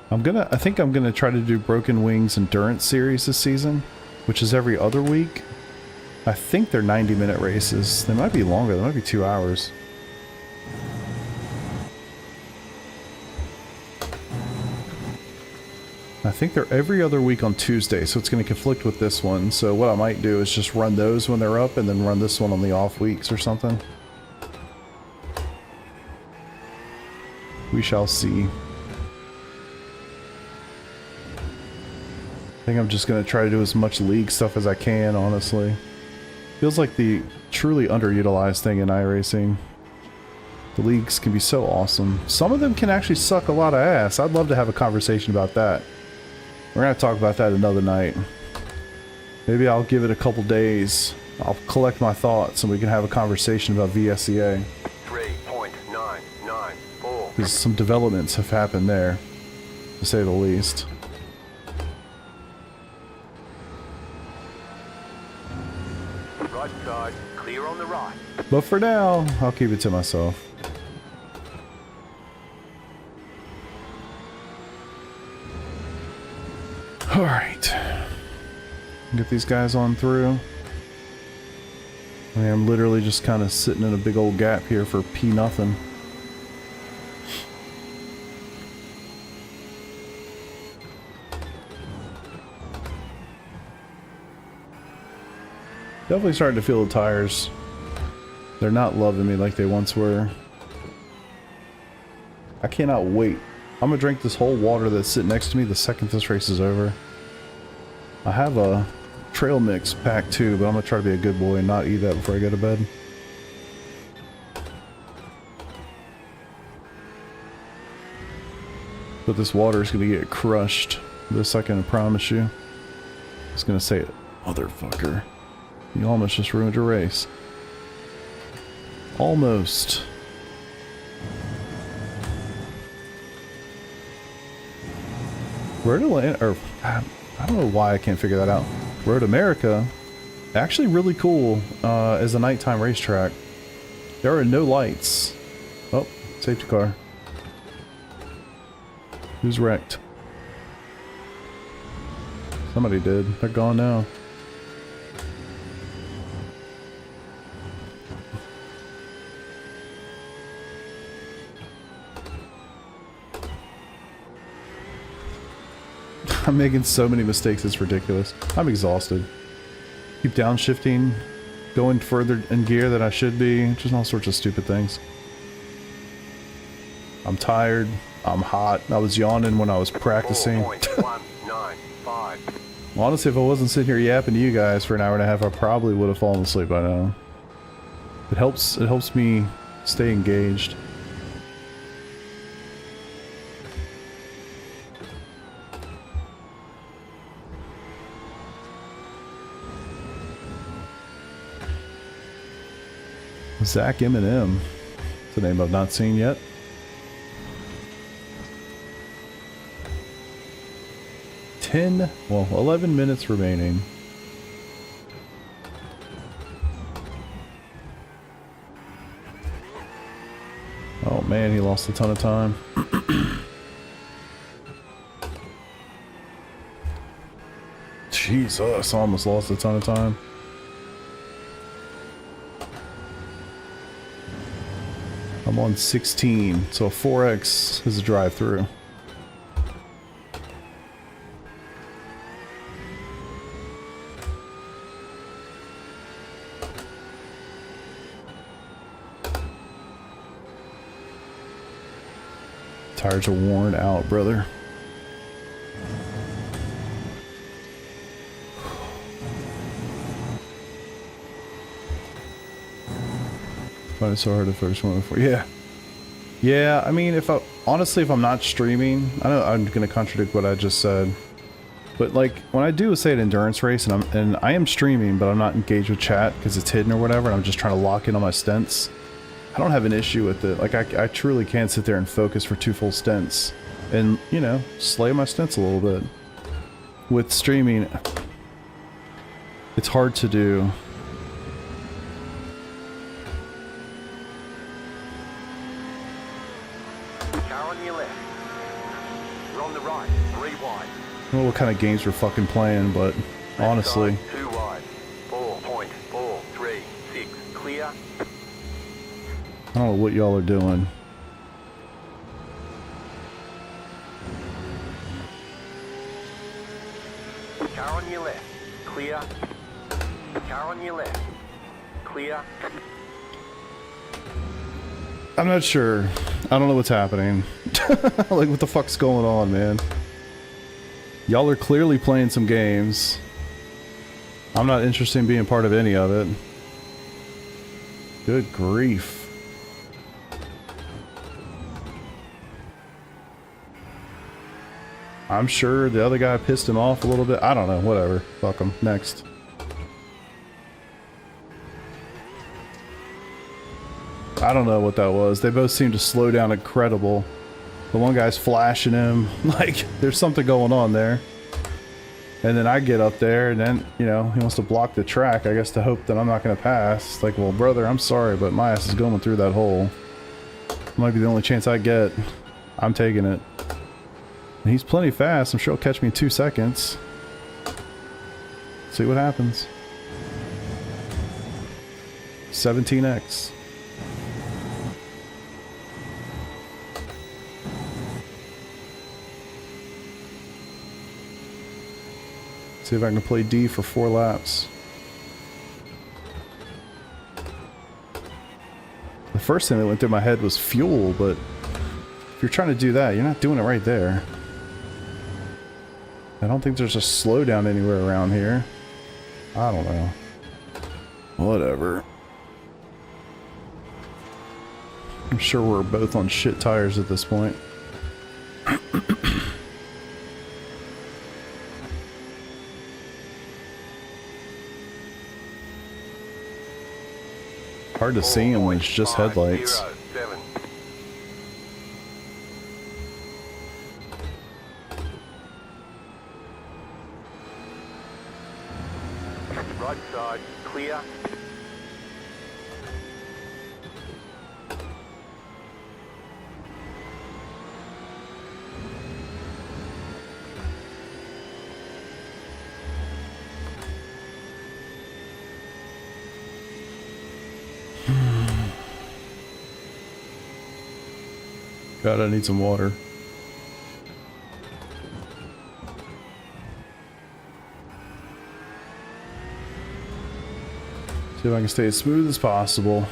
I think I'm gonna try to do Broken Wings Endurance Series this season, which is every other week. I think they're 90-minute races. They might be longer. They might be 2 hours. I think they're every other week on Tuesday, so it's going to conflict with this one. So what I might do is just run those when they're up and then run this one on the off weeks or something. We shall see. I think I'm just going to try to do as much league stuff as I can, honestly. Feels like the truly underutilized thing in iRacing. The leagues can be so awesome. Some of them can actually suck a lot of ass. I'd love to have a conversation about that. We're going to talk about that another night. Maybe I'll give it a couple days. I'll collect my thoughts and we can have a conversation about VSEA. 3.994. Because some developments have happened there, to say the least. Right side, clear on the right. But for now, I'll keep it to myself. Alright. Get these guys on through. I am literally just kind of sitting in a big old gap here for P nothing. Definitely starting to feel the tires. They're not loving me like they once were. I cannot wait. I'm gonna drink this whole water that's sitting next to me the second this race is over. I have a trail mix pack too, but I'm gonna try to be a good boy and not eat that before I go to bed. But this water is gonna get crushed this second, I promise you. I was gonna say it. Motherfucker. You almost just ruined your race. Almost. Road Atlanta, or I don't know why I can't figure that out. Road America, actually really cool as a nighttime racetrack. There are no lights. Oh, safety car. Who's wrecked? Somebody did. They're gone now. I'm making so many mistakes, it's ridiculous. I'm exhausted. Keep downshifting, going further in gear than I should be, just all sorts of stupid things. I'm tired, I'm hot, I was yawning when I was practicing. 4.195. Honestly, if I wasn't sitting here yapping to you guys for an hour and a half, I probably would have fallen asleep by now. It helps me stay engaged. Zach M&M. It's a name I've not seen yet. Well, 11 minutes remaining. Oh man, he lost a ton of time. Jesus, I almost lost a ton of time. I'm on 16, so a 4X is a drive-through. Tires are worn out, brother. Find it so hard to focus on before. Yeah. Yeah, I mean, honestly, if I'm not streaming, I know I'm gonna contradict what I just said, but like when I do say an endurance race and I am streaming, but I'm not engaged with chat because it's hidden or whatever, and I'm just trying to lock in on my stints, I don't have an issue with it. Like I truly can sit there and focus for 2 full stints, and you know, slay my stints a little bit. With streaming, it's hard to do. I don't know what kind of games we're fucking playing, but honestly. 2 wide. 4.436. Clear. I don't know what y'all are doing. Car on your left. Clear. Car on your left. Clear. I'm not sure. I don't know what's happening. Like, what the fuck's going on, man? Y'all are clearly playing some games. I'm not interested in being part of any of it. Good grief. I'm sure the other guy pissed him off a little bit. I don't know. Whatever. Fuck him. Next. I don't know what that was. They both seem to slow down incredible. The one guy's flashing him. Like, there's something going on there. And then I get up there, and then, you know, he wants to block the track, I guess, to hope that I'm not going to pass. Like, well, brother, I'm sorry, but my ass is going through that hole. Might be the only chance I get. I'm taking it. And he's plenty fast. I'm sure he'll catch me in 2 seconds. See what happens. 17x. See if I can play D for 4 laps. The first thing that went through my head was fuel, but if you're trying to do that, you're not doing it right there. I don't think there's a slowdown anywhere around here. I don't know. Whatever. I'm sure we're both on shit tires at this point. Hard to see him when it's just headlights. 7. Right side, clear. God, I need some water. See if I can stay as smooth as possible.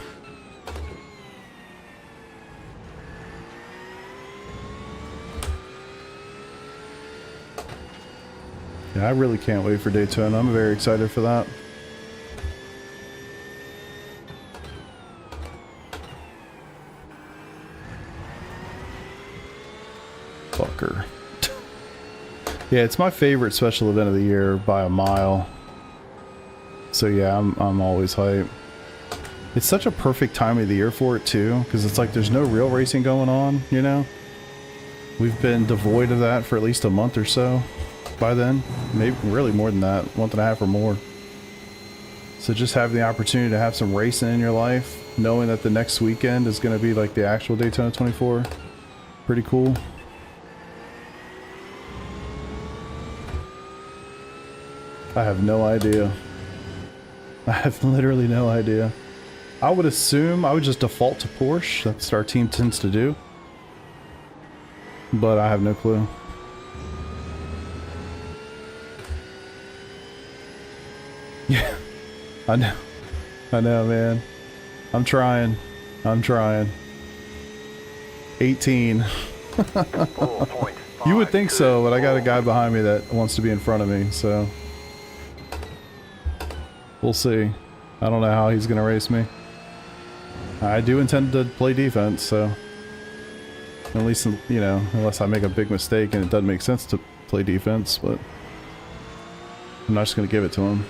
Yeah, I really can't wait for Daytona. I'm very excited for that. Fucker. Yeah, it's my favorite special event of the year by a mile. So yeah, I'm always hyped. It's such a perfect time of the year for it too, because it's like there's no real racing going on, you know? We've been devoid of that for at least a month or so by then. Maybe really more than that, month and a half or more. So just having the opportunity to have some racing in your life, knowing that the next weekend is going to be like the actual Daytona 24, pretty cool. I have no idea. I have literally no idea. I would assume I would just default to Porsche. That's what our team tends to do. But I have no clue. Yeah, I know. I know, man. I'm trying. 18. 4.5. You would think so, but I got a guy behind me that wants to be in front of me, so we'll see. I don't know how he's gonna race me. I do intend to play defense, so at least, you know, unless I make a big mistake and it doesn't make sense to play defense, but I'm not just gonna give it to him.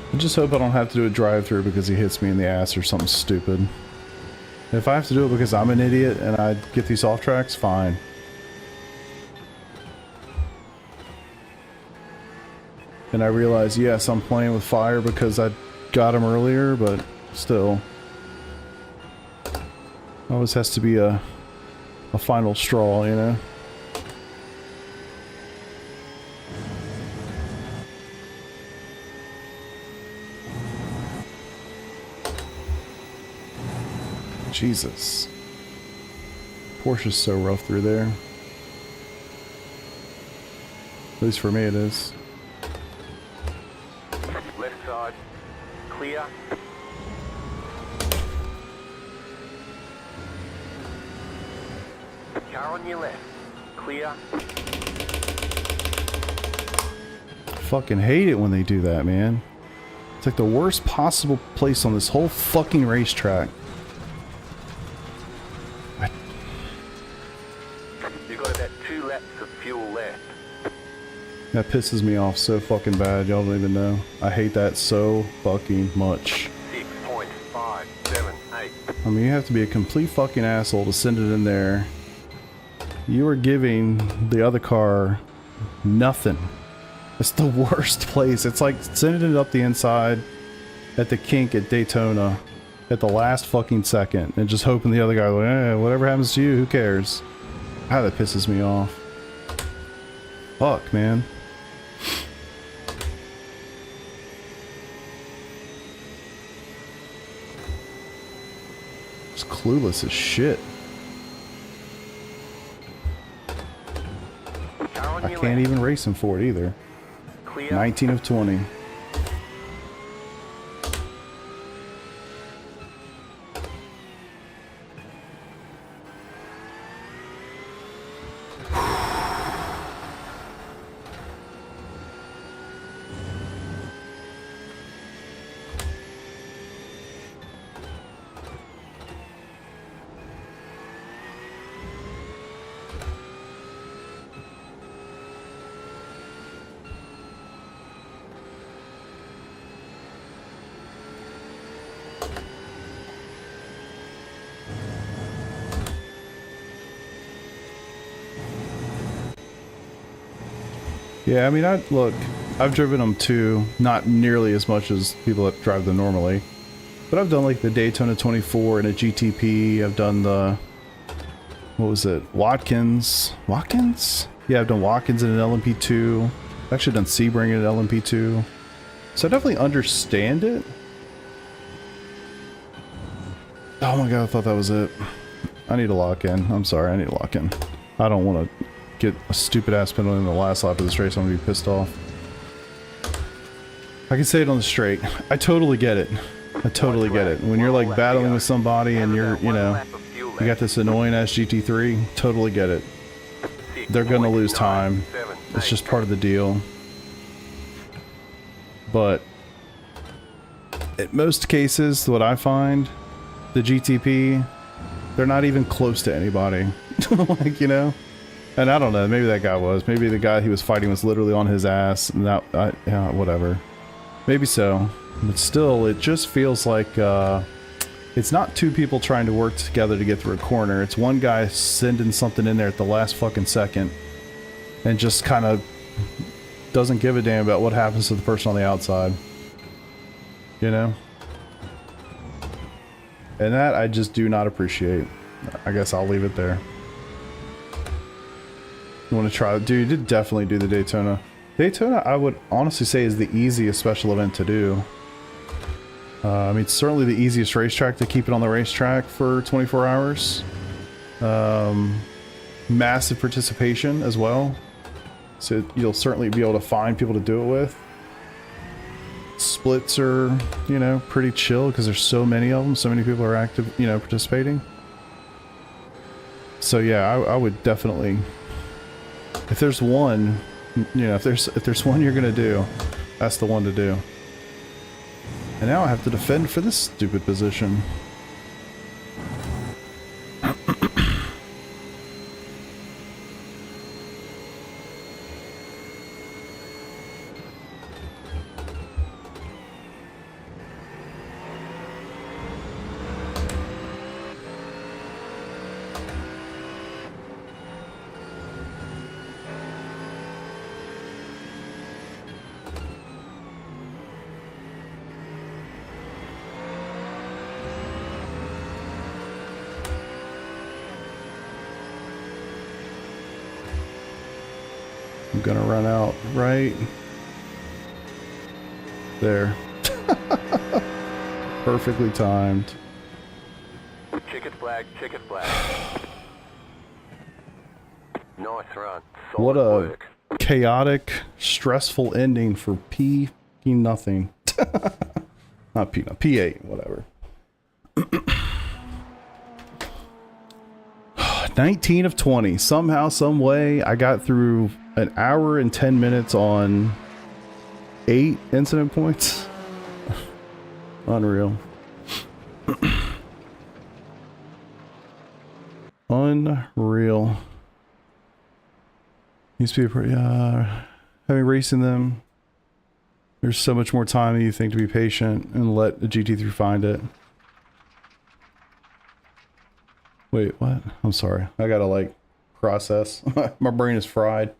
I just hope I don't have to do a drive-through because he hits me in the ass or something stupid. If I have to do it because I'm an idiot and I get these off tracks, fine. And I realize, yes, I'm playing with fire because I got him earlier, but still. Always has to be a final straw, you know? Jesus. Porsche's so rough through there. At least for me it is. Left side. Clear. Car on your left. Clear. Fucking hate it when they do that, man. It's like the worst possible place on this whole fucking racetrack. You got about 2 laps of fuel left. That pisses me off so fucking bad, y'all don't even know. I hate that so fucking much. 6.578. I mean, you have to be a complete fucking asshole to send it in there. You are giving the other car nothing. It's the worst place. It's like sending it up the inside at the kink at Daytona at the last fucking second and just hoping the other guy, like, eh, whatever happens to you, who cares? How that pisses me off. Fuck, man. It's clueless as shit. I can't even race him for it either. Clear. 19 of 20. Yeah, I mean, look, I've driven them too, not nearly as much as people that drive them normally, but I've done like the Daytona 24 and a GTP. I've done the, what was it, Watkins? Yeah, I've done Watkins in an LMP2. I've actually done Sebring in an LMP2. So I definitely understand it. Oh my god, I thought that was it. I need to lock in. I'm sorry, I need to lock in. I don't want to get a stupid ass penalty in the last lap of this race. I'm gonna be pissed off. I can say it on the straight. I totally get it. I totally get it. When you're like battling with somebody and you're, you know, you got this annoying ass GT3, totally get it. They're gonna lose time. It's just part of the deal. But in most cases, what I find, the GTP, they're not even close to anybody. Like, you know? And I don't know, maybe that guy was. Maybe the guy he was fighting was literally on his ass, and that, yeah, whatever. Maybe so. But still, it just feels like, it's not two people trying to work together to get through a corner. It's one guy sending something in there at the last fucking second and just kind of doesn't give a damn about what happens to the person on the outside. You know? And that I just do not appreciate. I guess I'll leave it there. You want to try it? Dude, you did definitely do the Daytona. Daytona, I would honestly say, is the easiest special event to do. I mean, it's certainly the easiest racetrack to keep it on the racetrack for 24 hours. Massive participation as well. So you'll certainly be able to find people to do it with. Splits are, you know, pretty chill because there's so many of them. So many people are active, you know, participating. So yeah, I would definitely... If there's one, you know, if there's one you're gonna do, that's the one to do. And now I have to defend for this stupid position. I'm gonna run out right there. Perfectly timed. Ticket flag, ticket flag. Nice run. What Solid a work. chaotic, stressful ending for P nothing. Not P, no, P8, whatever. 19 of 20. Somehow, some way, I got through an hour and 10 minutes on 8 incident points. Unreal. Unreal. Used to be pretty, having racing them, there's so much more time than you think to be patient and let a GT3 find it. Wait, what? I'm sorry. I gotta, like, process. My brain is fried.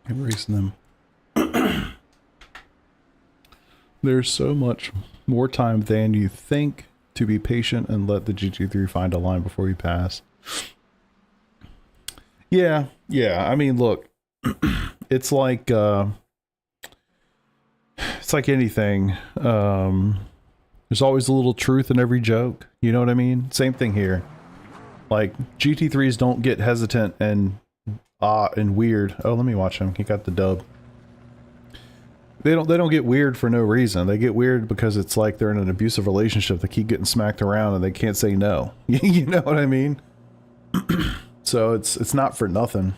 Erasing them. There's so much more time than you think to be patient and let the GT3 find a line before you pass. Yeah, I mean, look, it's like anything. There's always a little truth in every joke. You know what I mean? Same thing here. Like, GT3s don't get hesitant and weird. Oh, let me watch him. He got the dub. They don't get weird for no reason. They get weird because it's like they're in an abusive relationship. They keep getting smacked around and they can't say no. You know what I mean? So it's not for nothing.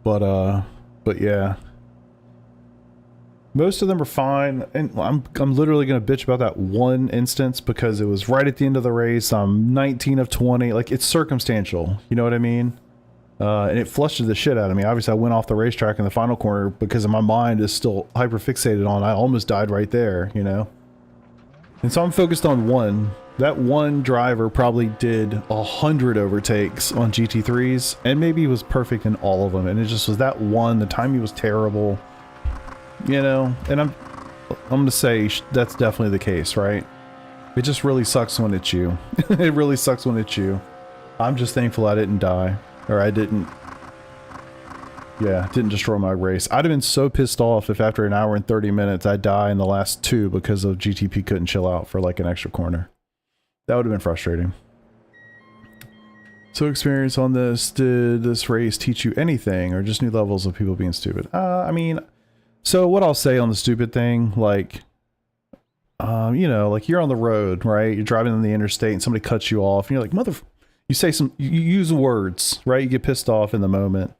But yeah. Most of them are fine, and I'm literally gonna bitch about that one instance because it was right at the end of the race. I'm 19 of 20. Like, it's circumstantial. You know what I mean? And it flushed the shit out of me. Obviously, I went off the racetrack in the final corner because my mind is still hyper fixated on I almost died right there, you know? And so I'm focused on one. That one driver probably did 100 overtakes on GT3s, and maybe he was perfect in all of them. And it just was that one. The timing was terrible, you know? And I'm gonna say that's definitely the case, right? It just really sucks when it's you. It really sucks when it's you. I'm just thankful I didn't die. Or I didn't destroy my race. I'd have been so pissed off if after an hour and 30 minutes I die in the last two because of GTP couldn't chill out for like an extra corner. That would have been frustrating. So experience on this, did this race teach you anything or just new levels of people being stupid? I mean, so what I'll say on the stupid thing, like, you know, like you're on the road, right? You're driving on the interstate and somebody cuts you off and you're like, you say you use words, right? You get pissed off in the moment.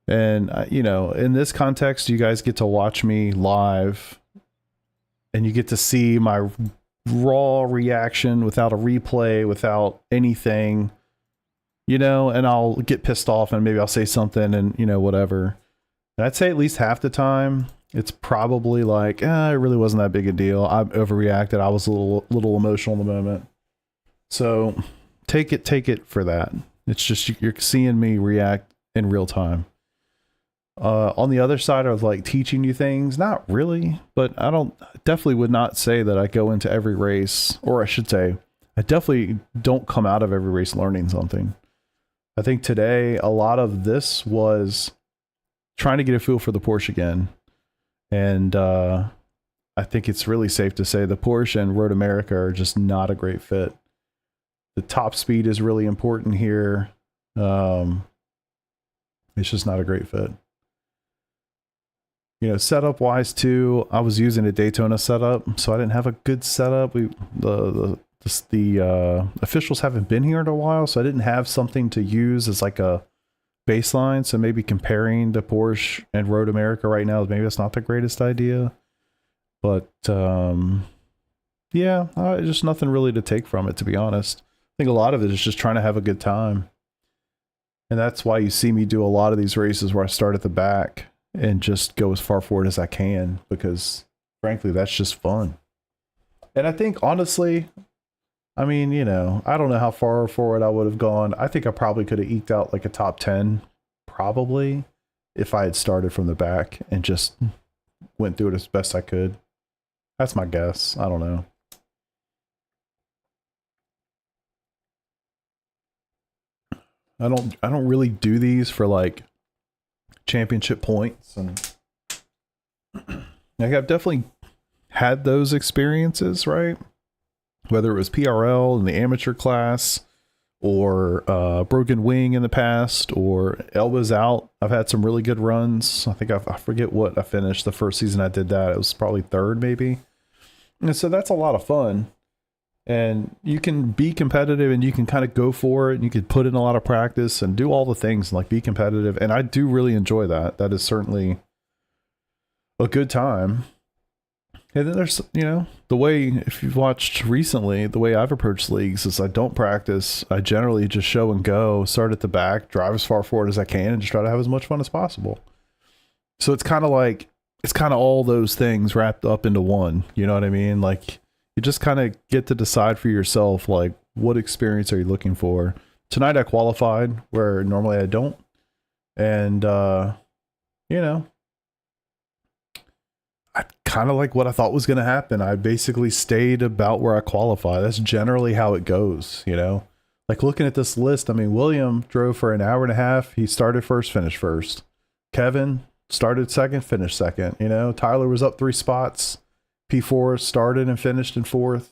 And, you know, in this context, you guys get to watch me live and you get to see my raw reaction without a replay, without anything, you know, and I'll get pissed off and maybe I'll say something and, you know, whatever. And I'd say at least half the time it's probably like, it really wasn't that big a deal. I overreacted. I was a little emotional in the moment. So take it for that. It's just you're seeing me react in real time. On the other side of like teaching you things, not really, but definitely would not say that I go into every race, or I should say, I definitely don't come out of every race learning something. I think today, a lot of this was trying to get a feel for the Porsche again. And I think it's really safe to say the Porsche and Road America are just not a great fit. The top speed is really important here. It's just not a great fit. You know, setup wise too, I was using a Daytona setup, so I didn't have a good setup. The officials haven't been here in a while, so I didn't have something to use as like a baseline. So maybe comparing the Porsche and Road America right now, maybe that's not the greatest idea. But yeah, just nothing really to take from it, to be honest. I think a lot of it is just trying to have a good time. And that's why you see me do a lot of these races where I start at the back and just go as far forward as I can, because frankly, that's just fun. And I think honestly, I mean, you know, I don't know how far forward I would have gone. I think I probably could have eked out like a top 10, probably, if I had started from the back and just went through it as best I could. That's my guess. I don't know. I don't really do these for like championship points, and like I've definitely had those experiences, right? Whether it was PRL in the amateur class, or broken wing in the past, or elbows out. I've had some really good runs. I think I forget what I finished the first season I did that. It was probably third maybe. And so that's a lot of fun. And you can be competitive and you can kind of go for it, and you can put in a lot of practice and do all the things and like be competitive. And I do really enjoy that. That is certainly a good time. And then there's, you know, the way, if you've watched recently, the way I've approached leagues is I don't practice. I generally just show and go, start at the back, drive as far forward as I can, and just try to have as much fun as possible. So it's kind of like, it's kind of all those things wrapped up into one. You know what I mean? Like, you just kind of get to decide for yourself, like, what experience are you looking for? Tonight I qualified where normally I don't. And, you know, I kind of like what I thought was going to happen. I basically stayed about where I qualified. That's generally how it goes, you know? Like looking at this list, I mean, William drove for an hour and a half. He started first, finished first. Kevin started second, finished second. You know, Tyler was up 3 spots. P4 started and finished in 4th.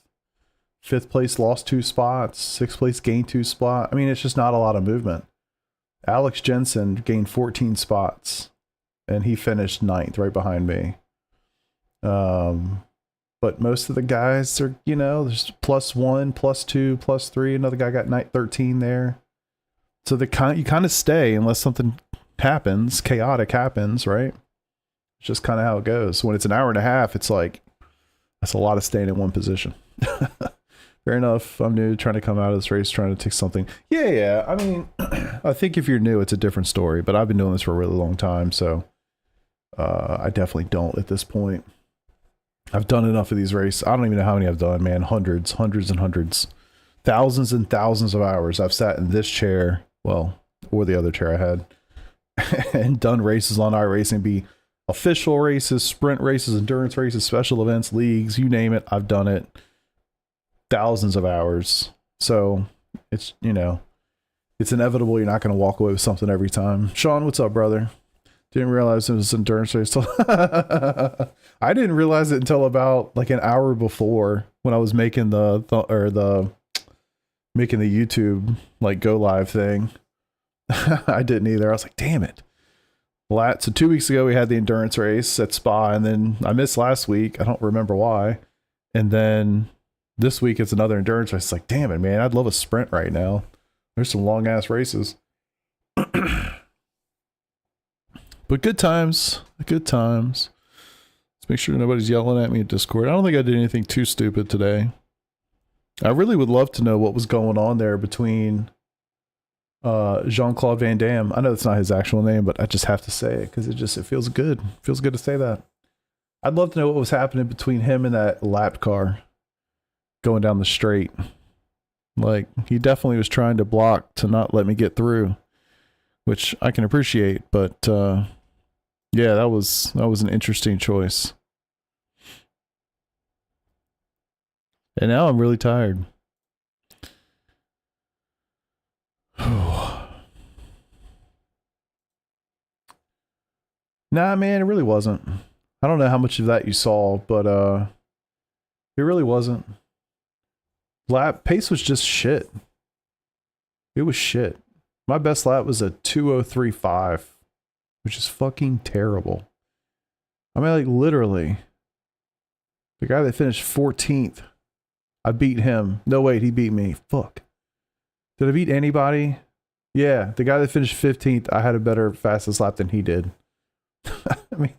5th place lost 2 spots. 6th place gained 2 spots. I mean, it's just not a lot of movement. Alex Jensen gained 14 spots, and he finished 9th right behind me. But most of the guys are, you know, there's +1, +2, +3. Another guy got 13 there. So you kind of stay unless something happens, chaotic happens, right? It's just kind of how it goes. When it's an hour and a half, it's like, that's a lot of staying in one position. Fair enough. I'm new, trying to come out of this race, trying to take something. Yeah. I mean, I think if you're new, it's a different story, but I've been doing this for a really long time. So, I definitely don't at this point. I've done enough of these races. I don't even know how many I've done, man. Hundreds and hundreds. Thousands and thousands of hours I've sat in this chair, well, or the other chair I had, and done races on iRacing, be official races, sprint races, endurance races, special events, leagues, you name it. I've done it. Thousands of hours. So it's, you know, it's inevitable. You're not going to walk away with something every time. Sean, what's up, brother? Didn't realize it was endurance race. I didn't realize it until about like an hour before when I was making making the YouTube like go live thing. I didn't either. I was like, damn it. So 2 weeks ago we had the endurance race at Spa, and then I missed last week. I don't remember why. And then this week it's another endurance race. It's like, damn it, man. I'd love a sprint right now. There's some long ass races. But good times. Good times. Let's make sure nobody's yelling at me at Discord. I don't think I did anything too stupid today. I really would love to know what was going on there between Jean-Claude Van Damme. I know that's not his actual name, but I just have to say it because it feels good. It feels good to say that. I'd love to know what was happening between him and that lap car going down the straight. Like, he definitely was trying to block to not let me get through, which I can appreciate, but yeah, that was an interesting choice. And now I'm really tired. Nah, man, it really wasn't. I don't know how much of that you saw, but it really wasn't. Lap pace was just shit. It was shit. My best lap was a 2:03.5, which is fucking terrible. I mean, like, literally, the guy that finished 14th, I beat him. No, wait, he beat me. Fuck. Did I beat anybody? Yeah, the guy that finished 15th, I had a better fastest lap than he did. I mean,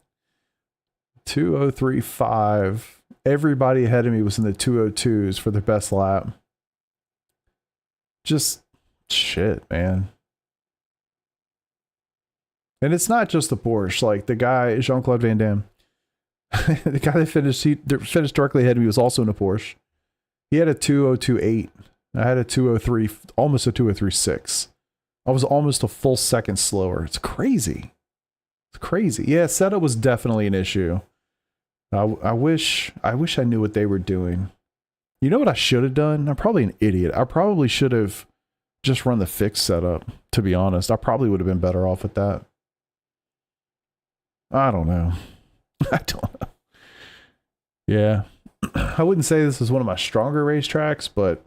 2:03.5. Everybody ahead of me was in the 2:02s for their best lap. Just shit, man. And it's not just the Porsche. Like, the guy, Jean-Claude Van Damme, the guy that finished directly ahead of me was also in a Porsche. He had a 2:02.8. I had a 2:03, almost a 2:03.6. I was almost a full second slower. It's crazy. It's crazy. Yeah, setup was definitely an issue. I wish I knew what they were doing. You know what I should have done? I'm probably an idiot. I probably should have just run the fixed setup, to be honest. I probably would have been better off with that. I don't know. I don't know. Yeah. I wouldn't say this is one of my stronger racetracks, but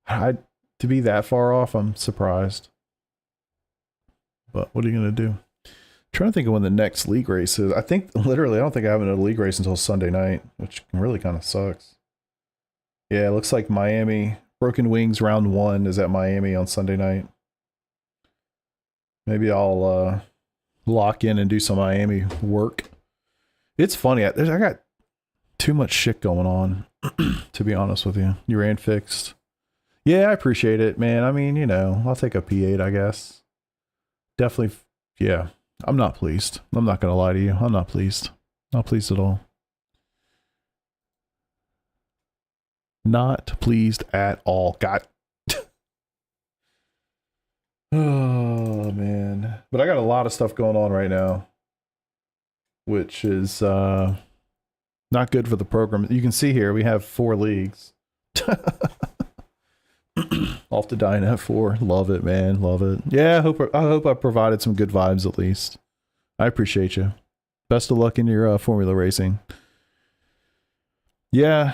to be that far off, I'm surprised. But what are you going to do? I'm trying to think of when the next league race is. I think, literally, I don't think I have another league race until Sunday night, which really kind of sucks. Yeah, it looks like Miami, Broken Wings round 1 is at Miami on Sunday night. Maybe I'll lock in and do some Miami work. It's funny. I got too much shit going on, to be honest with you. You ran fixed. Yeah, I appreciate it, man. I mean, you know, I'll take a P8, I guess. Definitely, yeah. I'm not pleased. I'm not going to lie to you. I'm not pleased. Not pleased at all. Not pleased at all. God. Oh, man. But I got a lot of stuff going on right now, which is not good for the program. You can see here, we have 4 leagues. Off to Dying F4. Love it, man. Love it. Yeah, I hope I provided some good vibes at least. I appreciate you. Best of luck in your Formula racing. Yeah.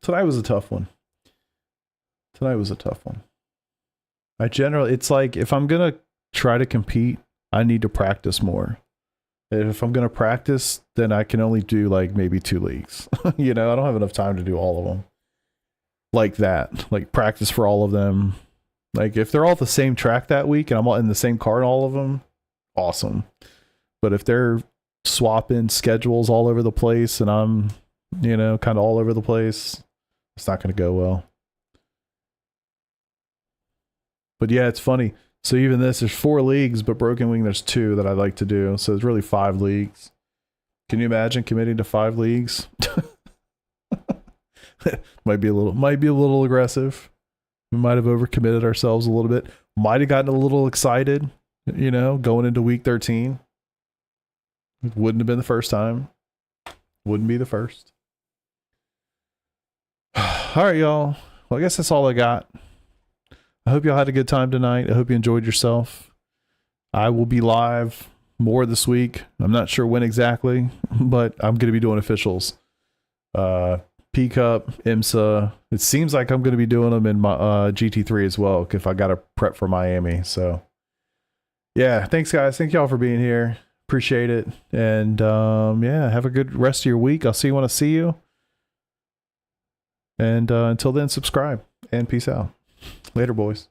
Tonight was a tough one. It's like, if I'm going to try to compete, I need to practice more. If I'm going to practice, then I can only do like maybe 2 leagues. You know, I don't have enough time to do all of them. Like that, like practice for all of them. Like, if they're all the same track that week and I'm all in the same car in all of them, awesome. But if they're swapping schedules all over the place and I'm, you know, kind of all over the place, it's not going to go well. But yeah, it's funny. So even there's 4 leagues, but Broken Wing, there's 2 that I'd like to do. So it's really 5 leagues. Can you imagine committing to 5 leagues? might be a little aggressive. We might have overcommitted ourselves a little bit. Might have gotten a little excited, you know, going into week 13. It wouldn't have been the first time. Wouldn't be the first. All right, y'all. Well, I guess that's all I got. I hope y'all had a good time tonight. I hope you enjoyed yourself. I will be live more this week. I'm not sure when exactly, but I'm going to be doing officials. P Cup, IMSA. It seems like I'm going to be doing them in my GT3 as well, if I got to prep for Miami. So, yeah, thanks, guys. Thank y'all for being here. Appreciate it. And, yeah, have a good rest of your week. I'll see you when I see you. And until then, subscribe and peace out. Later, boys.